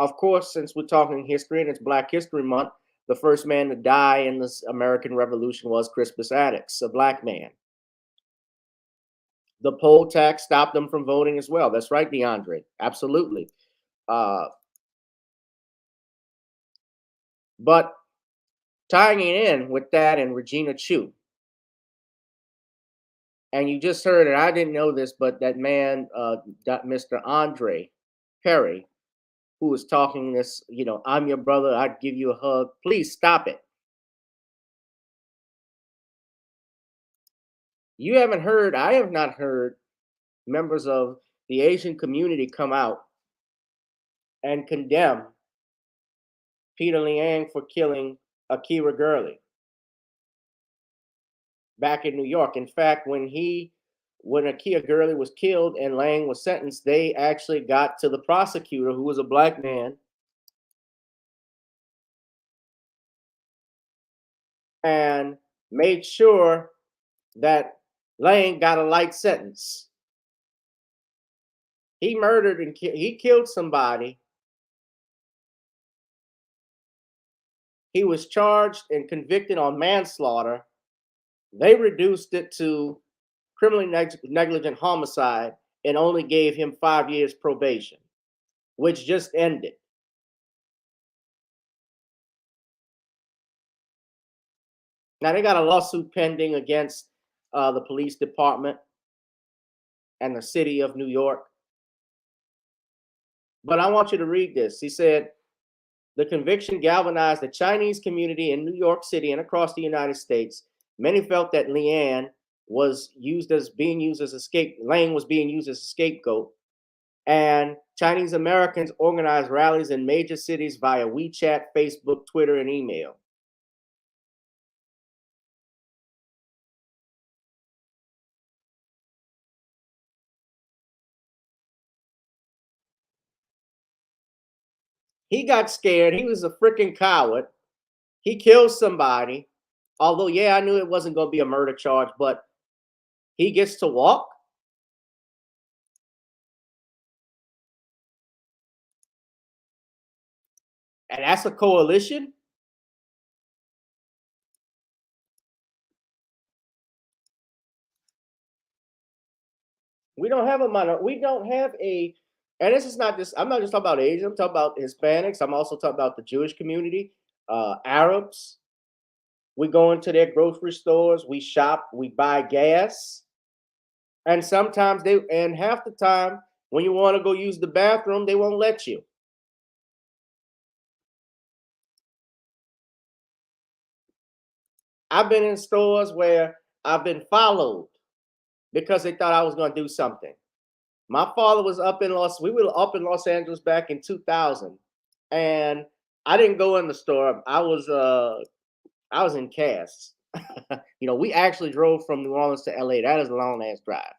Of course, since we're talking history and it's Black History Month, the first man to die in this American Revolution was Crispus Attucks, a Black man. The poll tax stopped them from voting as well. That's right, DeAndre. Absolutely. But tying it in with that and Regina Chu, and you just heard it, I didn't know this, but that man, Mr. Andre Perry, who was talking this, I'm your brother, I'd give you a hug. Please stop it. You haven't heard, I have not heard members of the Asian community come out and condemn Peter Liang for killing Akira Gurley back in New York. In fact, when Akira Gurley was killed and Liang was sentenced, they actually got to the prosecutor, who was a Black man, and made sure that Liang got a light sentence. He murdered and he killed somebody. He was charged and convicted on manslaughter. They reduced it to criminally negligent homicide and only gave him 5 years probation, which just ended. Now they got a lawsuit pending against the police department and the city of New York. But I want you to read this. He said, the conviction galvanized the Chinese community in New York City and across the United States. Many felt that Liang was being used as a scapegoat, and Chinese Americans organized rallies in major cities via WeChat, Facebook, Twitter, and email. He got scared. He was a freaking coward. He killed somebody. Although, yeah, I knew it wasn't going to be a murder charge, but he gets to walk. And that's a coalition. We don't have and this is not just, I'm not just talking about Asians, I'm talking about Hispanics. I'm also talking about the Jewish community, Arabs. We go into their grocery stores, we shop, we buy gas. And sometimes half the time when you want to go use the bathroom, they won't let you. I've been in stores where I've been followed because they thought I was going to do something. My father was we were up in Los Angeles back in 2000, and I didn't go in the store. I was in Cass. We actually drove from New Orleans to LA. That is a long ass drive,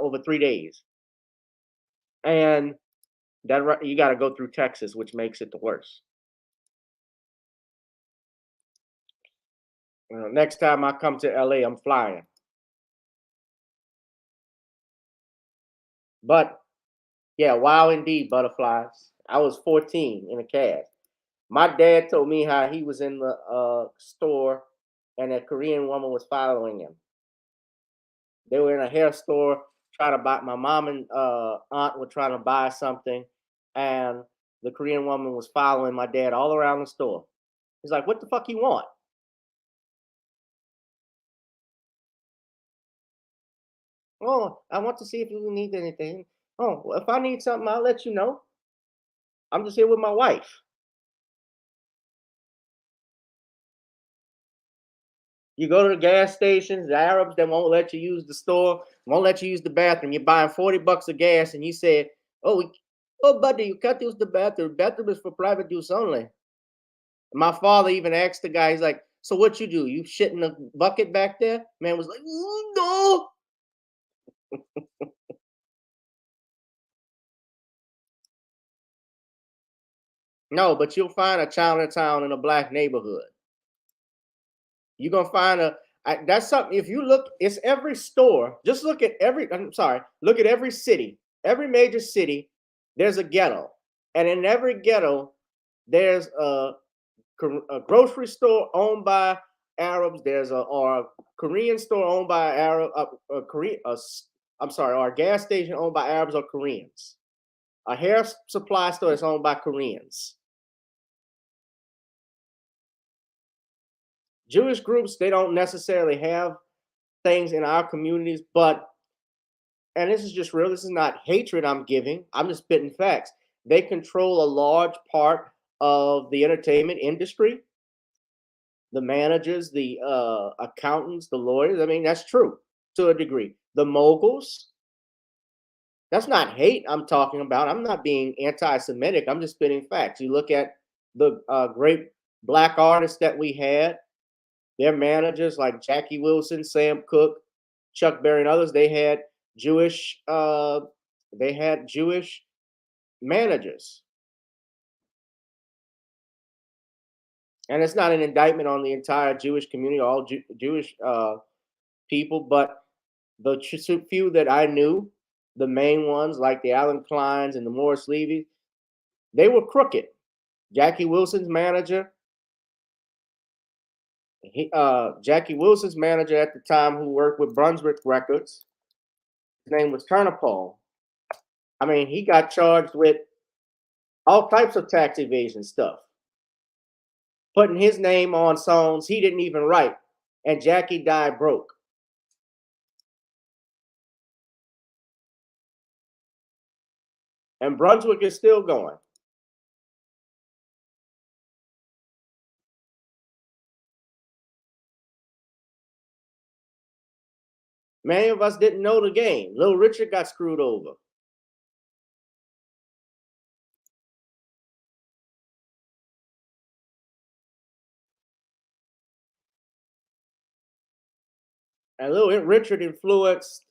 over 3 days. And that you got to go through Texas, which makes it the worst. Next time I come to LA, I'm flying. But yeah, wow, indeed, butterflies. I was 14 in a cab. My dad told me how he was in the store and a Korean woman was following him. They were in a hair store trying to buy, my mom and aunt were trying to buy something, and the Korean woman was following my dad all around the store. He's like, what the fuck you want? Oh, I want to see if you need anything. Oh, well, if I need something, I'll let you know. I'm just here with my wife. You go to the gas stations, the Arabs that won't let you use the store, won't let you use the bathroom. You're buying $40 of gas, and you said, "Oh, buddy, you can't use the bathroom. Bathroom is for private use only." My father even asked the guy, he's like, "So what you do? You shit in a bucket back there?" Man was like, "Ooh, no." No, but you'll find a Chinatown in a black neighborhood. You're gonna find that's something. If you look, it's every store. Just look at look at every city, every major city. There's a ghetto, and in every ghetto, there's a grocery store owned by Arabs. There's or a Korean store owned by Arab, or a gas station owned by Arabs or Koreans. A hair supply store is owned by Koreans. Jewish groups, they don't necessarily have things in our communities, but, and this is just real, this is not hatred I'm giving, I'm just spitting facts. They control a large part of the entertainment industry, the managers, the accountants, the lawyers. I mean, that's true to a degree. The moguls, that's not hate I'm talking about. I'm not being anti-Semitic. I'm just spitting facts. You look at the great black artists that we had, their managers like Jackie Wilson, Sam Cooke, Chuck Berry, and others. They had Jewish managers, and it's not an indictment on the entire Jewish community, all Jewish people, but the few that I knew, the main ones like the Allen Kleins and the Morris Levy, they were crooked. Jackie Wilson's manager. Jackie Wilson's manager at the time, who worked with Brunswick Records, his name was Turnipole. I mean, he got charged with all types of tax evasion stuff, putting his name on songs he didn't even write, and Jackie died broke. And Brunswick is still going. Many of us didn't know the game. Little Richard got screwed over. And Little Richard influenced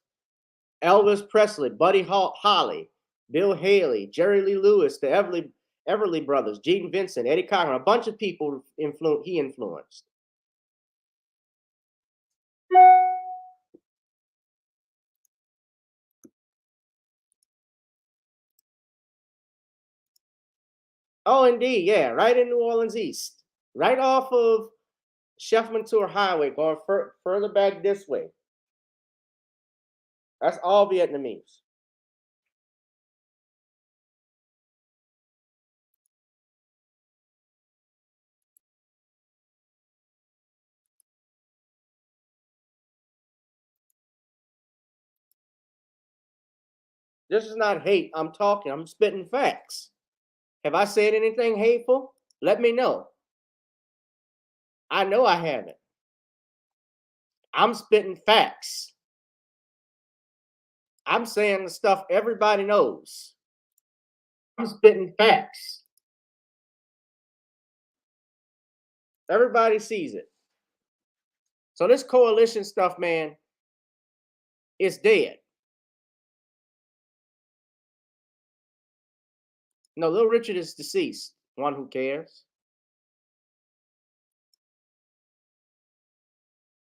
Elvis Presley, Buddy Holly, Bill Haley, Jerry Lee Lewis, the Everly Brothers, Gene Vincent, Eddie Cochran, a bunch of people he influenced. Oh, indeed, yeah, right in New Orleans East, right off of Chef Mantour Highway, going further back this way. That's all Vietnamese. This is not hate. I'm spitting facts. Have I said anything hateful? Let me know. I know I haven't. I'm spitting facts. I'm saying the stuff everybody knows. I'm spitting facts. Everybody sees it. So this coalition stuff, man, is dead. No, Little Richard is deceased. One who cares.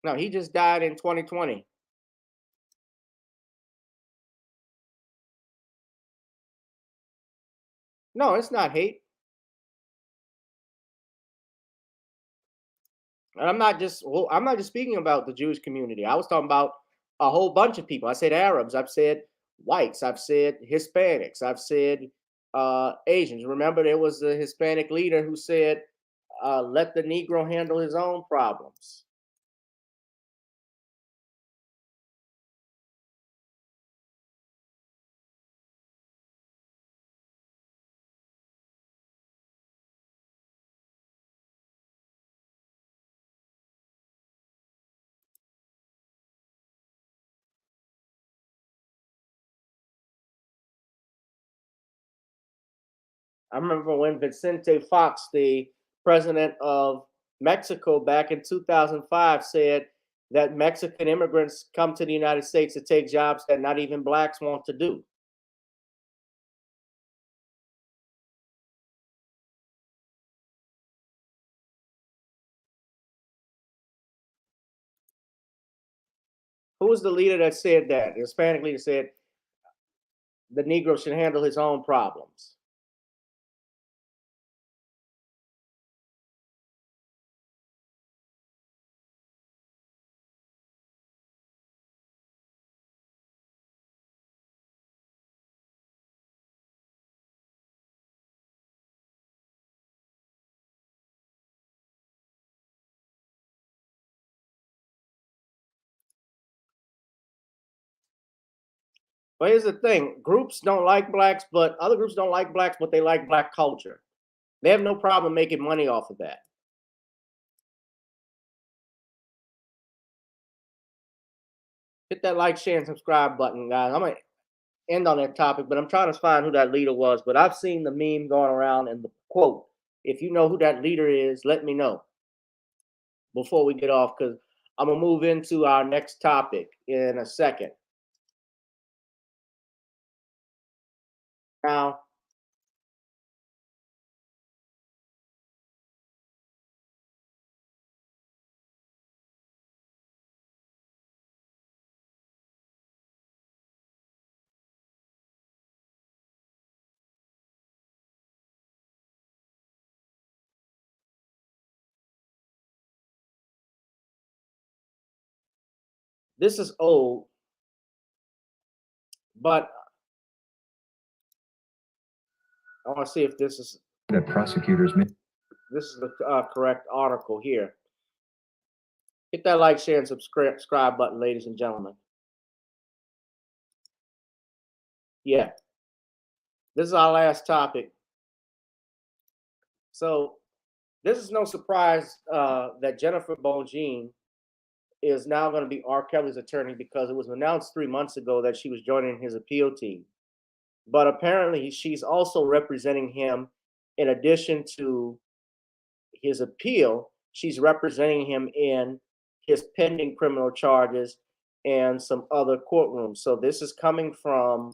No, he just died in 2020. No, it's not hate. And I'm not just speaking about the Jewish community. I was talking about a whole bunch of people. I said Arabs, I've said whites, I've said Hispanics, I've said Asians. Remember, there was a Hispanic leader who said, let the Negro handle his own problems. I remember when Vicente Fox, the president of Mexico back in 2005, said that Mexican immigrants come to the United States to take jobs that not even blacks want to do. Who was the leader that said that? The Hispanic leader said the Negro should handle his own problems. But here's the thing, groups don't like blacks, but other groups don't like blacks, but they like black culture. They have no problem making money off of that. Hit that like, share, and subscribe button, guys. I'm going to end on that topic, but I'm trying to find who that leader was. But I've seen the meme going around and the quote. If you know who that leader is, let me know before we get off, because I'm going to move into our next topic in a second. Now, this is old, but I want to see if this is
that prosecutors may.
This is the correct article here. Hit that like, share, and subscribe button, ladies and gentlemen. Yeah, this is our last topic. So this is no surprise that Jennifer Bonjean is now going to be R. Kelly's attorney, because it was announced 3 months ago that she was joining his appeal team. But apparently she's also representing him. In addition to his appeal, she's representing him in his pending criminal charges and some other courtrooms. So this is coming from,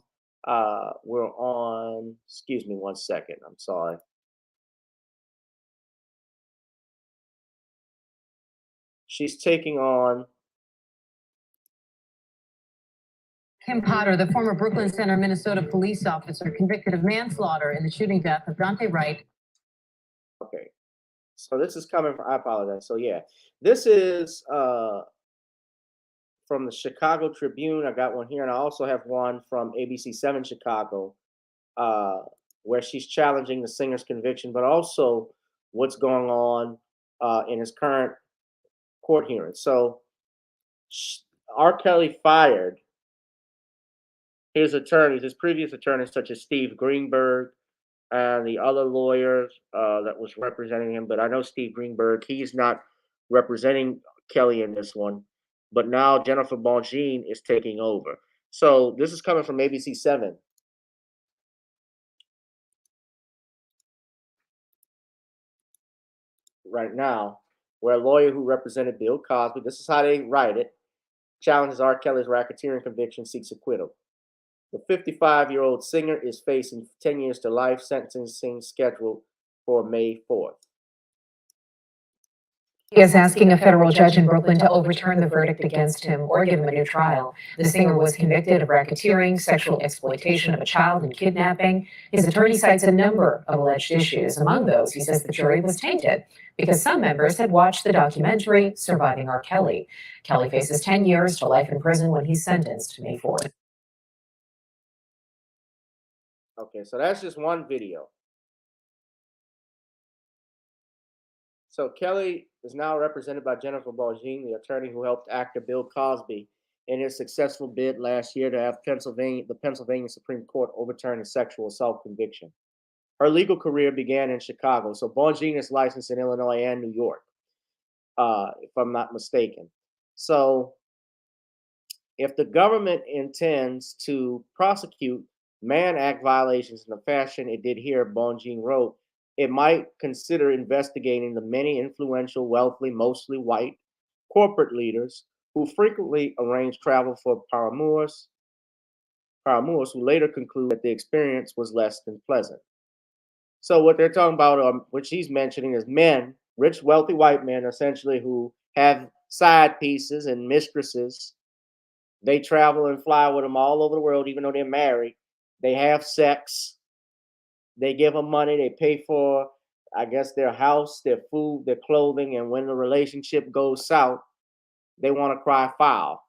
we're on, excuse me one second, I'm sorry. She's taking on
Kim Potter, the former Brooklyn Center, Minnesota police officer convicted of manslaughter in the shooting death of Dante Wright.
Okay, so this is coming from, I apologize. So yeah, this is from the Chicago Tribune. I got one here, and I also have one from ABC 7 Chicago, where she's challenging the singer's conviction, but also what's going on in his current court hearing. So R.Kelly fired his attorneys, his previous attorneys, such as Steve Greenberg and the other lawyers that was representing him. But I know Steve Greenberg, he's not representing Kelly in this one. But now Jennifer Bonjean is taking over. So this is coming from ABC 7. Right now, where a lawyer who represented Bill Cosby, this is how they write it, challenges R. Kelly's racketeering conviction, seeks acquittal. The 55-year-old singer is facing 10 years to life sentencing scheduled for May 4th.
He is asking a federal judge in Brooklyn to overturn the verdict against him or give him a new trial. The singer was convicted of racketeering, sexual exploitation of a child, and kidnapping. His attorney cites a number of alleged issues. Among those, he says the jury was tainted because some members had watched the documentary Surviving R. Kelly. Kelly faces 10 years to life in prison when he's sentenced May 4th.
Okay, so that's just one video. So Kelly is now represented by Jennifer Bonjean, the attorney who helped actor Bill Cosby in his successful bid last year to have the Pennsylvania Supreme Court overturn his sexual assault conviction. Her legal career began in Chicago. So Bongine is licensed in Illinois and New York, if I'm not mistaken. So if the government intends to prosecute Mann Act violations in the fashion it did here, Bongine wrote, it might consider investigating the many influential, wealthy, mostly white corporate leaders who frequently arrange travel for paramours who later conclude that the experience was less than pleasant. So what they're talking about, what she's mentioning, is men, rich, wealthy white men, essentially, who have side pieces and mistresses. They travel and fly with them all over the world, even though they're married. They have sex. They give them money. They pay for, I guess, their house, their food, their clothing. And when the relationship goes south, they want to cry foul.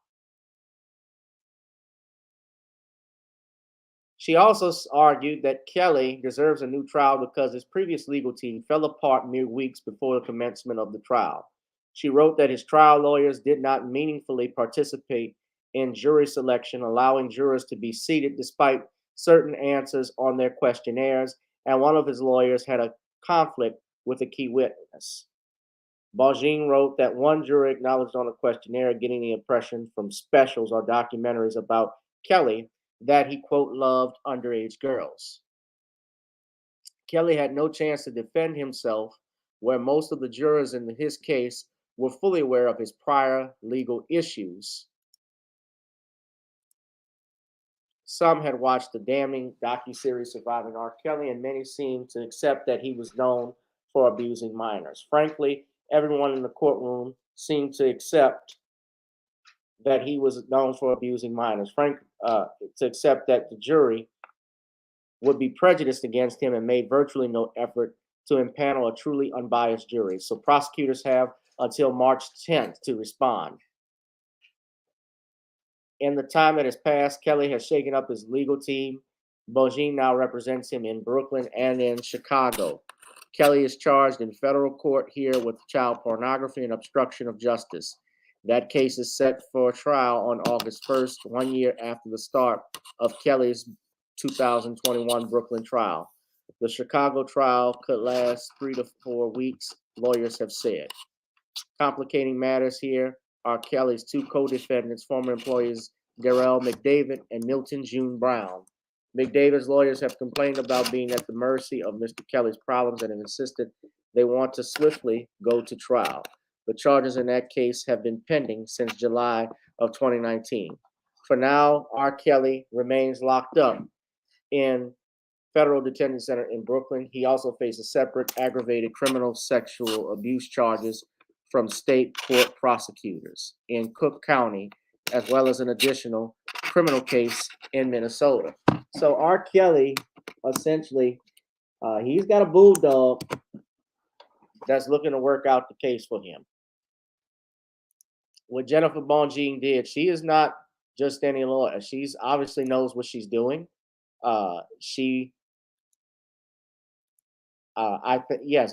She also argued that Kelly deserves a new trial because his previous legal team fell apart mere weeks before the commencement of the trial. She wrote that his trial lawyers did not meaningfully participate in jury selection, allowing jurors to be seated despite certain answers on their questionnaires, and one of his lawyers had a conflict with a key witness. Bongine wrote that one juror acknowledged on a questionnaire getting the impression from specials or documentaries about Kelly that he, quote, loved underage girls. Kelly had no chance to defend himself, where most of the jurors in his case were fully aware of his prior legal issues. Some had watched the damning docuseries Surviving R. Kelly, and many seemed to accept that he was known for abusing minors. Frankly, everyone in the courtroom seemed to accept that he was known for abusing minors. To accept that the jury would be prejudiced against him and made virtually no effort to impanel a truly unbiased jury. So prosecutors have until March 10th to respond. In the time that has passed, Kelly has shaken up his legal team. Bongine now represents him in Brooklyn and in Chicago. Kelly is charged in federal court here with child pornography and obstruction of justice. That case is set for trial on August 1st, 1 year after the start of Kelly's 2021 Brooklyn trial. The Chicago trial could last 3 to 4 weeks, lawyers have said. Complicating matters here are Kelly's two co-defendants, former employees Darrell McDavid and Milton June Brown. McDavid's lawyers have complained about being at the mercy of Mr. Kelly's problems and have insisted they want to swiftly go to trial. The charges in that case have been pending since July of 2019. For now, R. Kelly remains locked up in federal detention center in Brooklyn. He also faces separate aggravated criminal sexual abuse charges from state court prosecutors in Cook County, as well as an additional criminal case in Minnesota. So R. Kelly, essentially, he's got a bulldog that's looking to work out the case for him. What Jennifer Bonjean did, she is not just any lawyer. She's obviously knows what she's doing. Yes,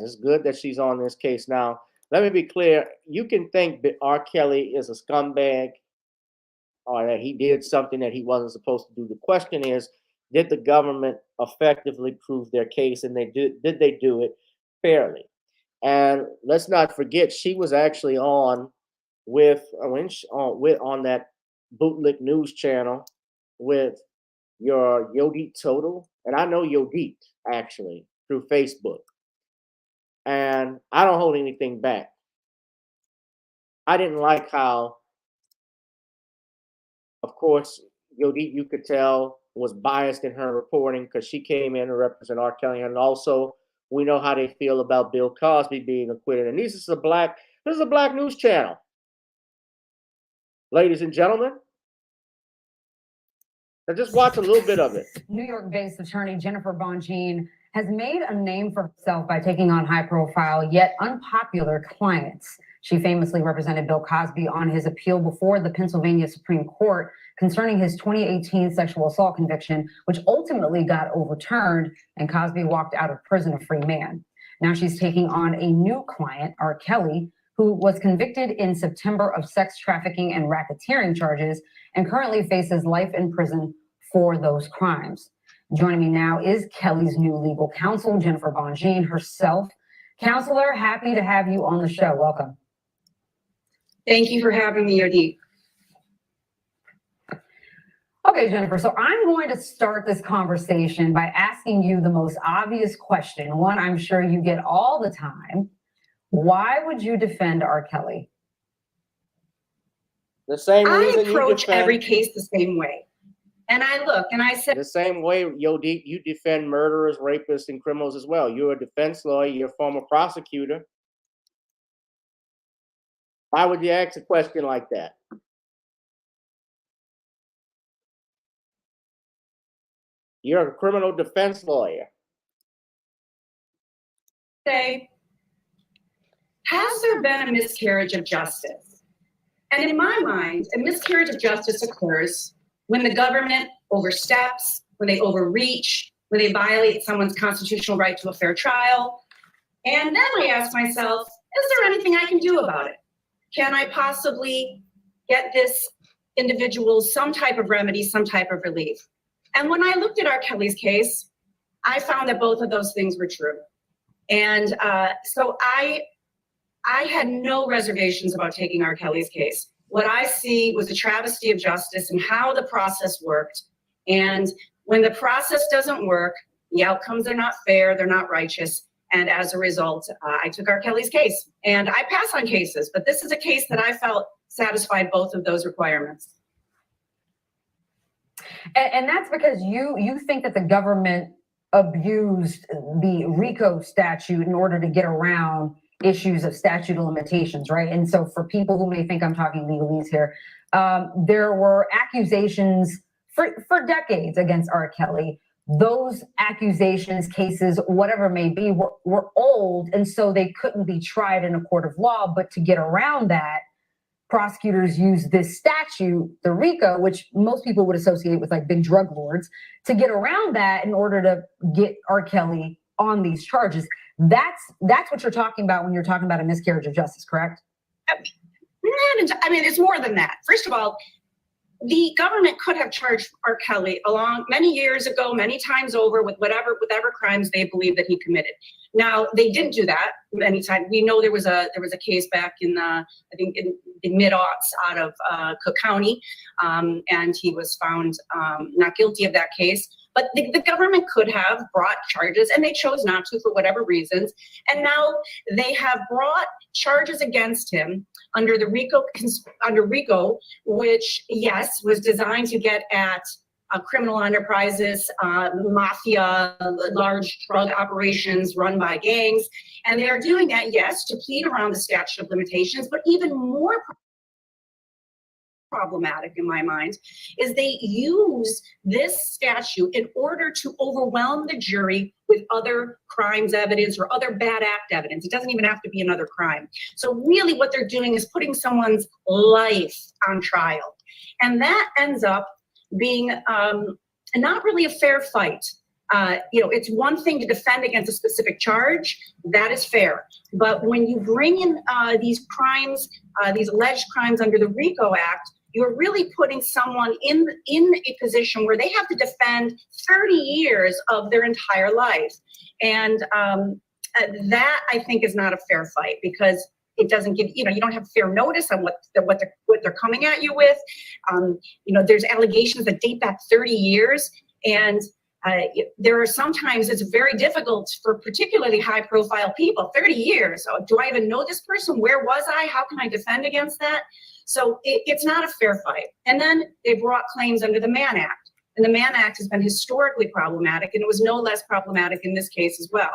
it's good that she's on this case. Now, let me be clear. You can think that R. Kelly is a scumbag or that he did something that he wasn't supposed to do. The question is, did the government effectively prove their case, and did they do it fairly? And let's not forget, she was actually on on that bootleg news channel with your Yodit Total, and I know Yodit actually through Facebook, and I don't hold anything back. I didn't like how, of course, Yodit, you could tell, was biased in her reporting because she came in to represent R. Kelly, and also we know how they feel about Bill Cosby being acquitted. And this is a black news channel, ladies and gentlemen. Now just watch a little bit of it.
New York-based attorney Jennifer Bonjean has made a name for herself by taking on high-profile yet unpopular clients. She famously represented Bill Cosby on his appeal before the Pennsylvania Supreme Court concerning his 2018 sexual assault conviction, which ultimately got overturned, and Cosby walked out of prison a free man. Now she's taking on a new client, R.Kelly, who was convicted in September of sex trafficking and racketeering charges and currently faces life in prison for those crimes. Joining me now is Kelly's new legal counsel, Jennifer Bonjean herself. Counselor, happy to have you on the show. Welcome.
Thank you for having me, Yodi.
Okay, Jennifer, so I'm going to start this conversation by asking you the most obvious question, one I'm sure you get all the time. Why would you defend R. Kelly?
The same
I
reason you
approach
defend
every case the same way. And I look and I said,
the same way you defend murderers, rapists, and criminals as well. You're a defense lawyer. You're a former prosecutor. Why would you ask a question like that? You're a criminal defense lawyer.
say, has there been a miscarriage of justice? And in my mind, a miscarriage of justice occurs when the government oversteps, when they overreach, when they violate someone's constitutional right to a fair trial. And then I ask myself, is there anything I can do about it? Can I possibly get this individual some type of remedy, some type of relief? And when I looked at R. Kelly's case, I found that both of those things were true. And so I had no reservations about taking R. Kelly's case. What I see was a travesty of justice and how the process worked. And when the process doesn't work, the outcomes are not fair, they're not righteous. And as a result, I took R. Kelly's case. And I pass on cases, but this is a case that I felt satisfied both of those requirements.
And that's because you think that the government abused the RICO statute in order to get around issues of statute of limitations, right? And so for people who may think I'm talking legalese here, there were accusations for decades against R. Kelly. Those accusations, cases, whatever it may be, were old, and so they couldn't be tried in a court of law. But to get around that, prosecutors use this statute, the RICO, which most people would associate with like big drug lords, to get around that in order to get R. Kelly on these charges. That's what you're talking about when you're talking about a miscarriage of justice, correct?
I mean, it's more than that. First of all, the government could have charged R. Kelly along many years ago, many times over, with whatever crimes they believe that he committed. Now, they didn't do that many times. We know there was a case back in I think in the mid-aughts out of Cook County, and he was found not guilty of that case. But the government could have brought charges, and they chose not to for whatever reasons. And now they have brought charges against him under the RICO, which, yes, was designed to get at criminal enterprises, mafia, large drug operations run by gangs. And they are doing that, yes, to plead around the statute of limitations, but even more problematic in my mind is they use this statute in order to overwhelm the jury with other crimes evidence or other bad act evidence. It doesn't even have to be another crime. So really what they're doing is putting someone's life on trial. And that ends up being not really a fair fight. It's one thing to defend against a specific charge, that is fair. But when you bring in these crimes, these alleged crimes under the RICO Act, you're really putting someone in a position where they have to defend 30 years of their entire life. And that, I think, is not a fair fight, because it doesn't give, you don't have fair notice on what they're coming at you with. There's allegations that date back 30 years. And there are sometimes it's very difficult for particularly high profile people, 30 years. So do I even know this person? Where was I? How can I defend against that? So it's not a fair fight. And then they brought claims under the Mann Act. And the Mann Act has been historically problematic, and it was no less problematic in this case as well.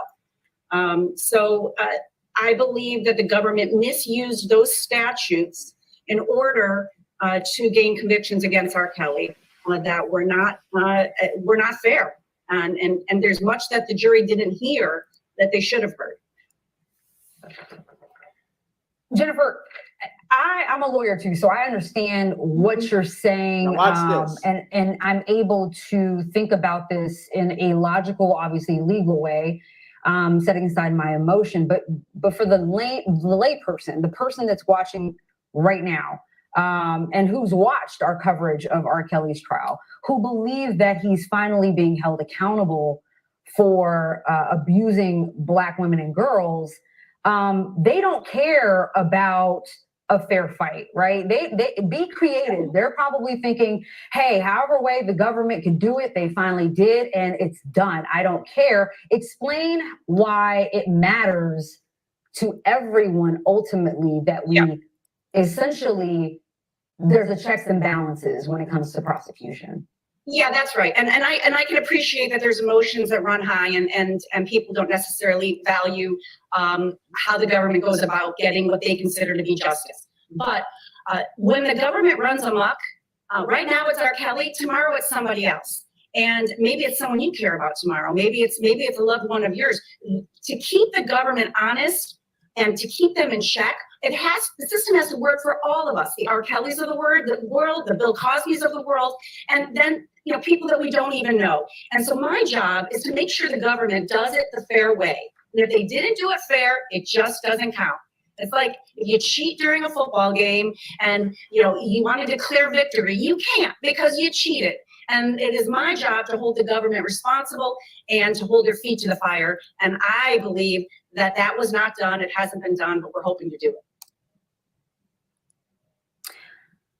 I believe that the government misused those statutes in order to gain convictions against R. Kelly that were not fair. And there's much that the jury didn't hear that they should have heard.
Jennifer, I'm a lawyer too, so I understand what you're saying, and I'm able to think about this in a logical, obviously legal way, setting aside my emotion. But for the lay person, the person that's watching right now, and who's watched our coverage of R. Kelly's trial, who believe that he's finally being held accountable for abusing Black women and girls, they don't care about a fair fight, right? They be creative. They're probably thinking, hey, however way the government can do it, they finally did, and it's done. I don't care. Explain why it matters to everyone ultimately that we essentially, there's a checks and balances when it comes to prosecution.
Yeah, that's right. And I can appreciate that there's emotions that run high and people don't necessarily value how the government goes about getting what they consider to be justice. But when the government runs amok, right now it's R.Kelly, tomorrow it's somebody else. And maybe it's someone you care about tomorrow. Maybe it's a loved one of yours. To keep the government honest and to keep them in check, the system has to work for all of us, the R.Kellys of the world, the Bill Cosbys of the world, and then people that we don't even know. And so my job is to make sure the government does it the fair way. And if they didn't do it fair, it just doesn't count. It's like if you cheat during a football game and you want to declare victory, you can't because you cheated. And it is my job to hold the government responsible and to hold their feet to the fire. And I believe that that was not done. It hasn't been done, but we're hoping to do it.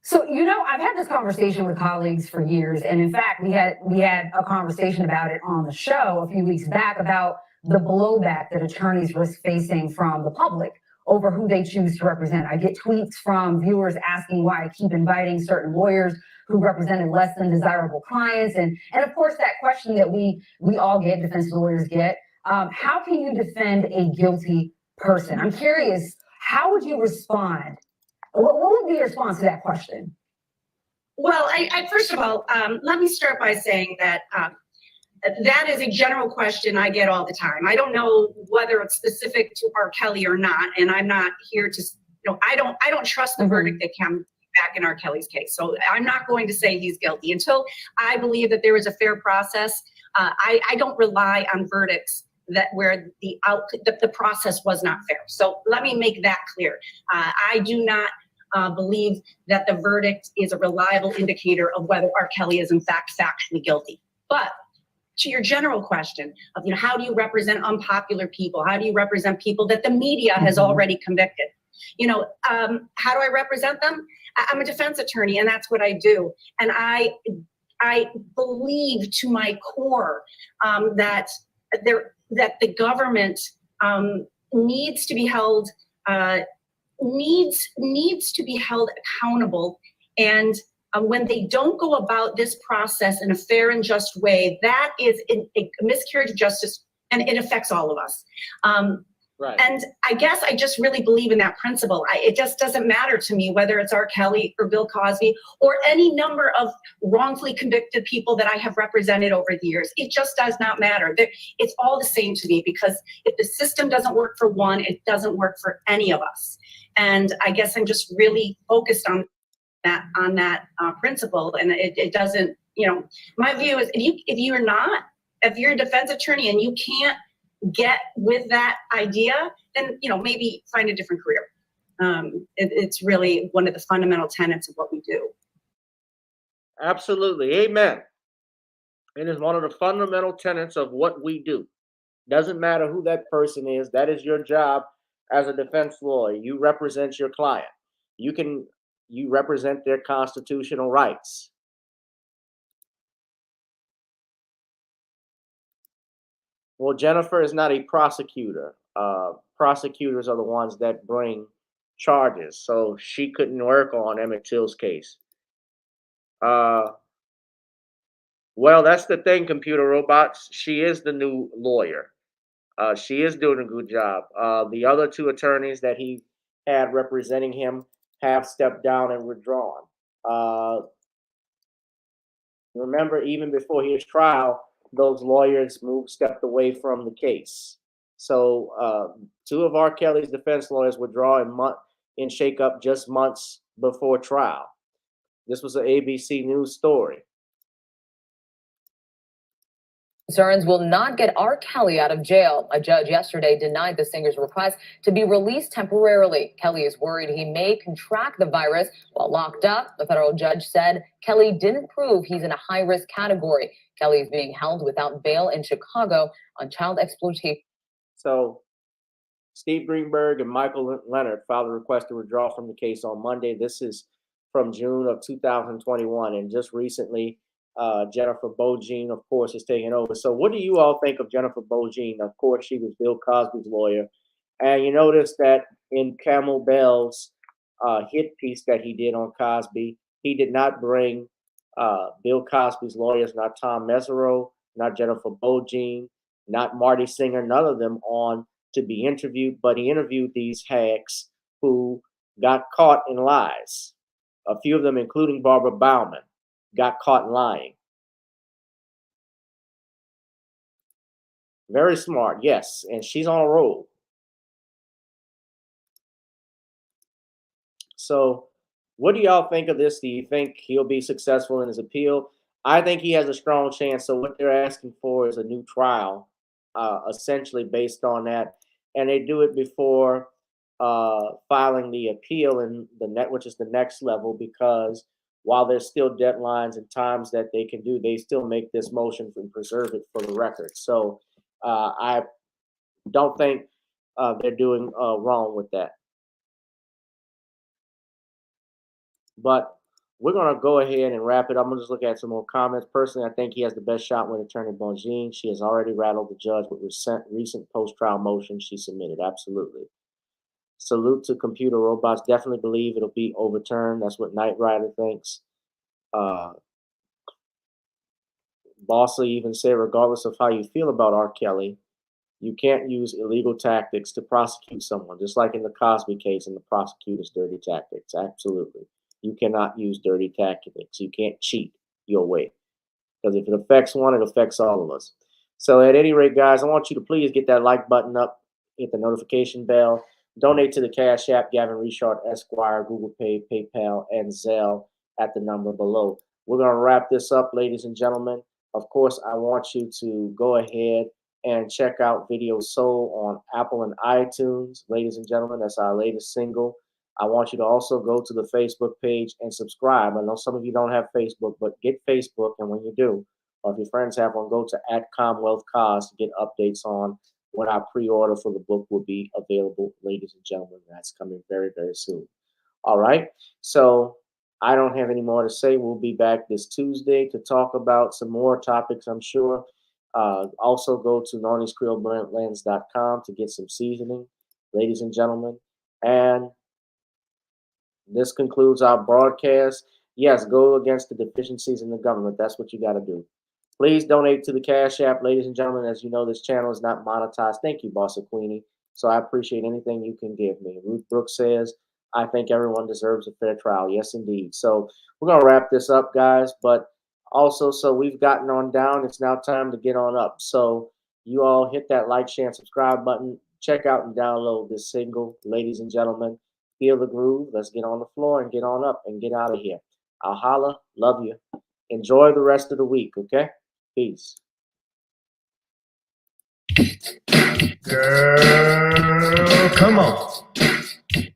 So, I've had this conversation with colleagues for years. And in fact, we had a conversation about it on the show a few weeks back about the blowback that attorneys risk facing from the public over who they choose to represent. I get tweets from viewers asking why I keep inviting certain lawyers who represented less than desirable clients. And of course, that question that we all get, defense lawyers get, how can you defend a guilty person? I'm curious, how would you respond? What would be your response to that question?
Well, I first of all, let me start by saying that that is a general question I get all the time. I don't know whether it's specific to R.Kelly or not, and I'm not here to, I don't trust the verdict that came back in R.Kelly's case. So I'm not going to say he's guilty until I believe that there was a fair process. I don't rely on verdicts where the process was not fair. So let me make that clear. I do not believe that the verdict is a reliable indicator of whether R.Kelly is in fact factually guilty. But to your general question of, how do you represent unpopular people? How do you represent people that the media has already convicted? How do I represent them? I'm a defense attorney, and that's what I do. And I believe to my core that the government needs to be held accountable, and when they don't go about this process in a fair and just way, that is a miscarriage of justice, and it affects all of us.
Right.
And I guess I just really believe in that principle. It just doesn't matter to me whether it's R.Kelly or Bill Cosby or any number of wrongfully convicted people that I have represented over the years. It just does not matter. It's all the same to me, because if the system doesn't work for one, it doesn't work for any of us. And I guess I'm just really focused on that principle. And it doesn't, my view is if you're a defense attorney and you can't get with that idea, then maybe find a different career. It's really one of the fundamental tenets of what we do.
Absolutely. Amen. It is one of the fundamental tenets of what we do. Doesn't matter who that person is. That is your job as a defense lawyer. You represent your client. You represent their constitutional rights. Well, Jennifer is not a prosecutor. Prosecutors are the ones that bring charges, so she couldn't work on Emmett Till's case. Well, that's the thing, computer robots. She is the new lawyer. She is doing a good job. The other two attorneys that he had representing him have stepped down and withdrawn. Remember, even before his trial, those lawyers stepped away from the case. So two of R.Kelly's defense lawyers withdraw in shakeup just months before trial. This was an ABC News story.
Concerns will not get R. Kelly out of jail. A judge yesterday denied the singer's request to be released temporarily. Kelly is worried he may contract the virus while locked up. The federal judge said Kelly didn't prove he's in a high-risk category. Kelly is being held without bail in Chicago on child exploitation.
So Steve Greenberg and Michael Leonard filed a request to withdraw from the case on Monday. This is from June of 2021. And just recently, Jennifer Bonjean, of course, is taking over. So what do you all think of Jennifer Bonjean? Of course, she was Bill Cosby's lawyer. And you notice that in Camel Bell's hit piece that he did on Cosby, he did not bring Bill Cosby's lawyers, not Tom Mesereau, not Jennifer Bonjean, not Marty Singer, none of them on to be interviewed, but he interviewed these hacks who got caught in lies. A few of them, including Barbara Bauman, got caught lying. Very smart, yes, and she's on a roll. So what do y'all think of this? Do you think he'll be successful in his appeal? I think he has a strong chance. So what they're asking for is a new trial, essentially based on that. And they do it before filing the appeal in the which is the next level, because while there's still deadlines and times that they can do, they still make this motion and preserve it for the record. So I don't think they're doing wrong with that. But we're going to go ahead and wrap it. I'm going to just look at some more comments. Personally, I think he has the best shot with attorney Bongine. She has already rattled the judge with recent post-trial motions she submitted. Absolutely. Salute to computer robots. Definitely believe it'll be overturned. That's what Knight Rider thinks. Bosley even said, regardless of how you feel about R. Kelly, you can't use illegal tactics to prosecute someone, just like in the Cosby case and the prosecutor's dirty tactics. Absolutely. You cannot use dirty tactics. You can't cheat your way, because if it affects one, it affects all of us. So at any rate, guys, I want you to please get that like button up, hit the notification bell, donate to the Cash App, Gavin Richard Esquire, Google Pay, PayPal, and Zelle at the number below. We're going to wrap this up, ladies and gentlemen. Of course, I want you to go ahead and check out Video Soul on Apple and iTunes. Ladies and gentlemen, that's our latest single. I want you to also go to the Facebook page and subscribe. I know some of you don't have Facebook, but get Facebook, and when you do, or if your friends have one, go to @ComwealthCause to get updates on when our pre-order for the book will be available, ladies and gentlemen. That's coming very, very soon. All right, so I don't have any more to say. We'll be back this Tuesday to talk about some more topics, I'm sure. Also go to NorniesCreoleBlends.com to get some seasoning, ladies and gentlemen. And this concludes our broadcast. Yes, go against the deficiencies in the government. That's what you got to do. Please donate to the Cash App, ladies and gentlemen. As you know, this channel is not monetized. Thank you, Bossa Queenie. So I appreciate anything you can give me. Ruth Brooks says, I think everyone deserves a fair trial. Yes, indeed. So we're going to wrap this up, guys. But also, so we've gotten on down. It's now time to get on up. So you all hit that like, share, and subscribe button. Check out and download this single, ladies and gentlemen. Feel the groove. Let's get on the floor and get on up and get out of here. I'll holla. Love you. Enjoy the rest of the week, okay? Peace.
Girl, come on.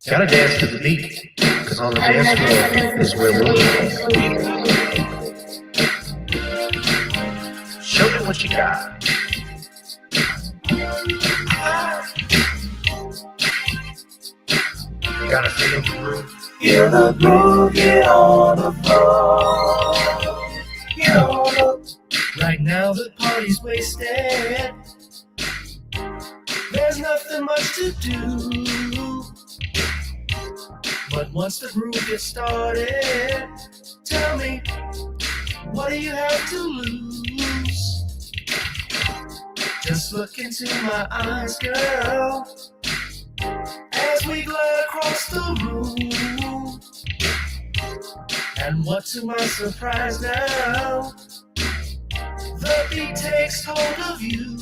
Gotta dance to the beat, because on the dance floor is where we'll be. Show me what you got. Gotta feel the groove.
Feel the groove, get on the floor. Get on up.
Right now the party's wasted. There's nothing much to do. But once the groove gets started, tell me, what do you have to lose? Just look into my eyes, girl, as we glide across the room. And what to my surprise now, the beat takes hold of you.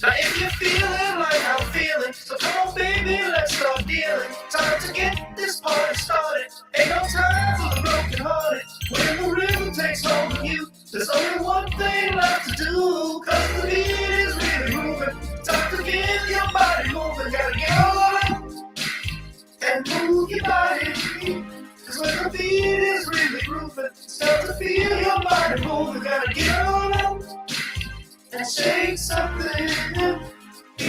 Now if you're feeling like I'm feeling, so come on baby, let's start dealing. Time to get this party started. Ain't no time for the broken hearted. When the rhythm takes hold of you, there's only one thing left to do. Cause the beat is really moving. Time to get your body moving. Gotta get on and move your body. Cause when the beat is really grooving, it's time to feel your body moving. Gotta get on up and shake something.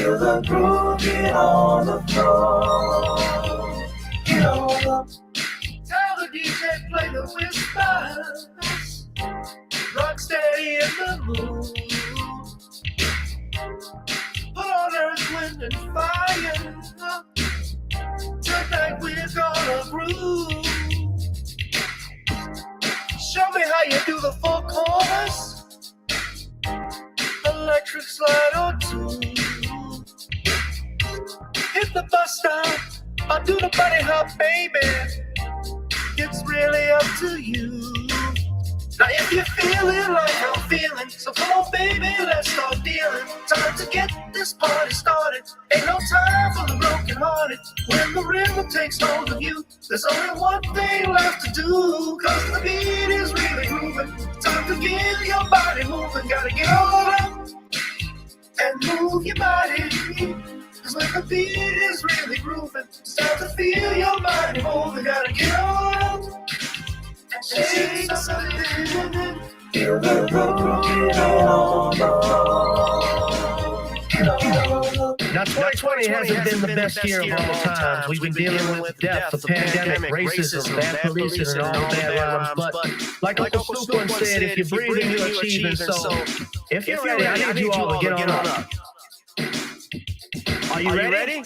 Feel the groove, get on the floor. Get on up.
Tell the DJ play the whispers. Rock steady in the mood. Put on earth, wind, and fire. Tonight we're gonna groove. Show me how you do the four corners. Electric slide or two. Hit the bus stop or do the bunny hop, baby. It's really up to you. Now if you're feeling like I'm feeling, so come on baby, let's start dealing. Time to get this party started. Ain't no time for the broken hearted. When the rhythm takes hold of you, there's only one thing left to do. Cause the beat is really grooving. Time to get your body moving. Gotta get on up and move your body. Cause when the beat is really grooving, it's time to feel your body moving. Gotta get on up. Shake something.
Feel the groove, get on the floor.
Now 2020 hasn't been the best year of all times. We've been dealing with death, the pandemic, racism, bad policing, and all the bad rhymes. But like Uncle Snoop once said, if you're breathing, you're achieving. So if you're ready, I need you all to get on up. Are you ready?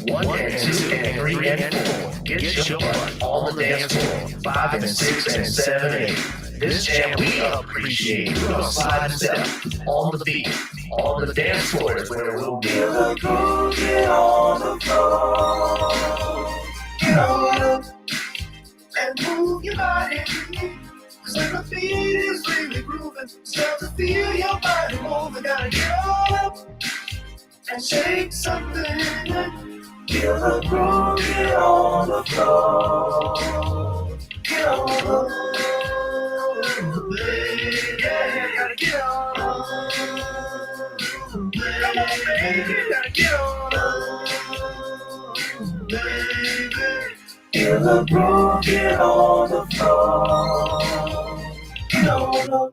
1 and 2 and 3 and 4. Get your butt on the dance floor. 5 and 6 and 7 and 8. This jam we appreciate. We're gonna slide and step on the beat. On the dance floor is where we'll be. Feel the groove, get on the floor.
Get on up and move your body. Cause when the beat is really grooving, start to feel your body moving. Gotta get on up and shake something.
Feel the groove, get on the floor.
Get on up, baby. Yeah, gotta get on up. Come on, baby, gotta get on up, baby.
Feel the groove, get on the floor. Get on up.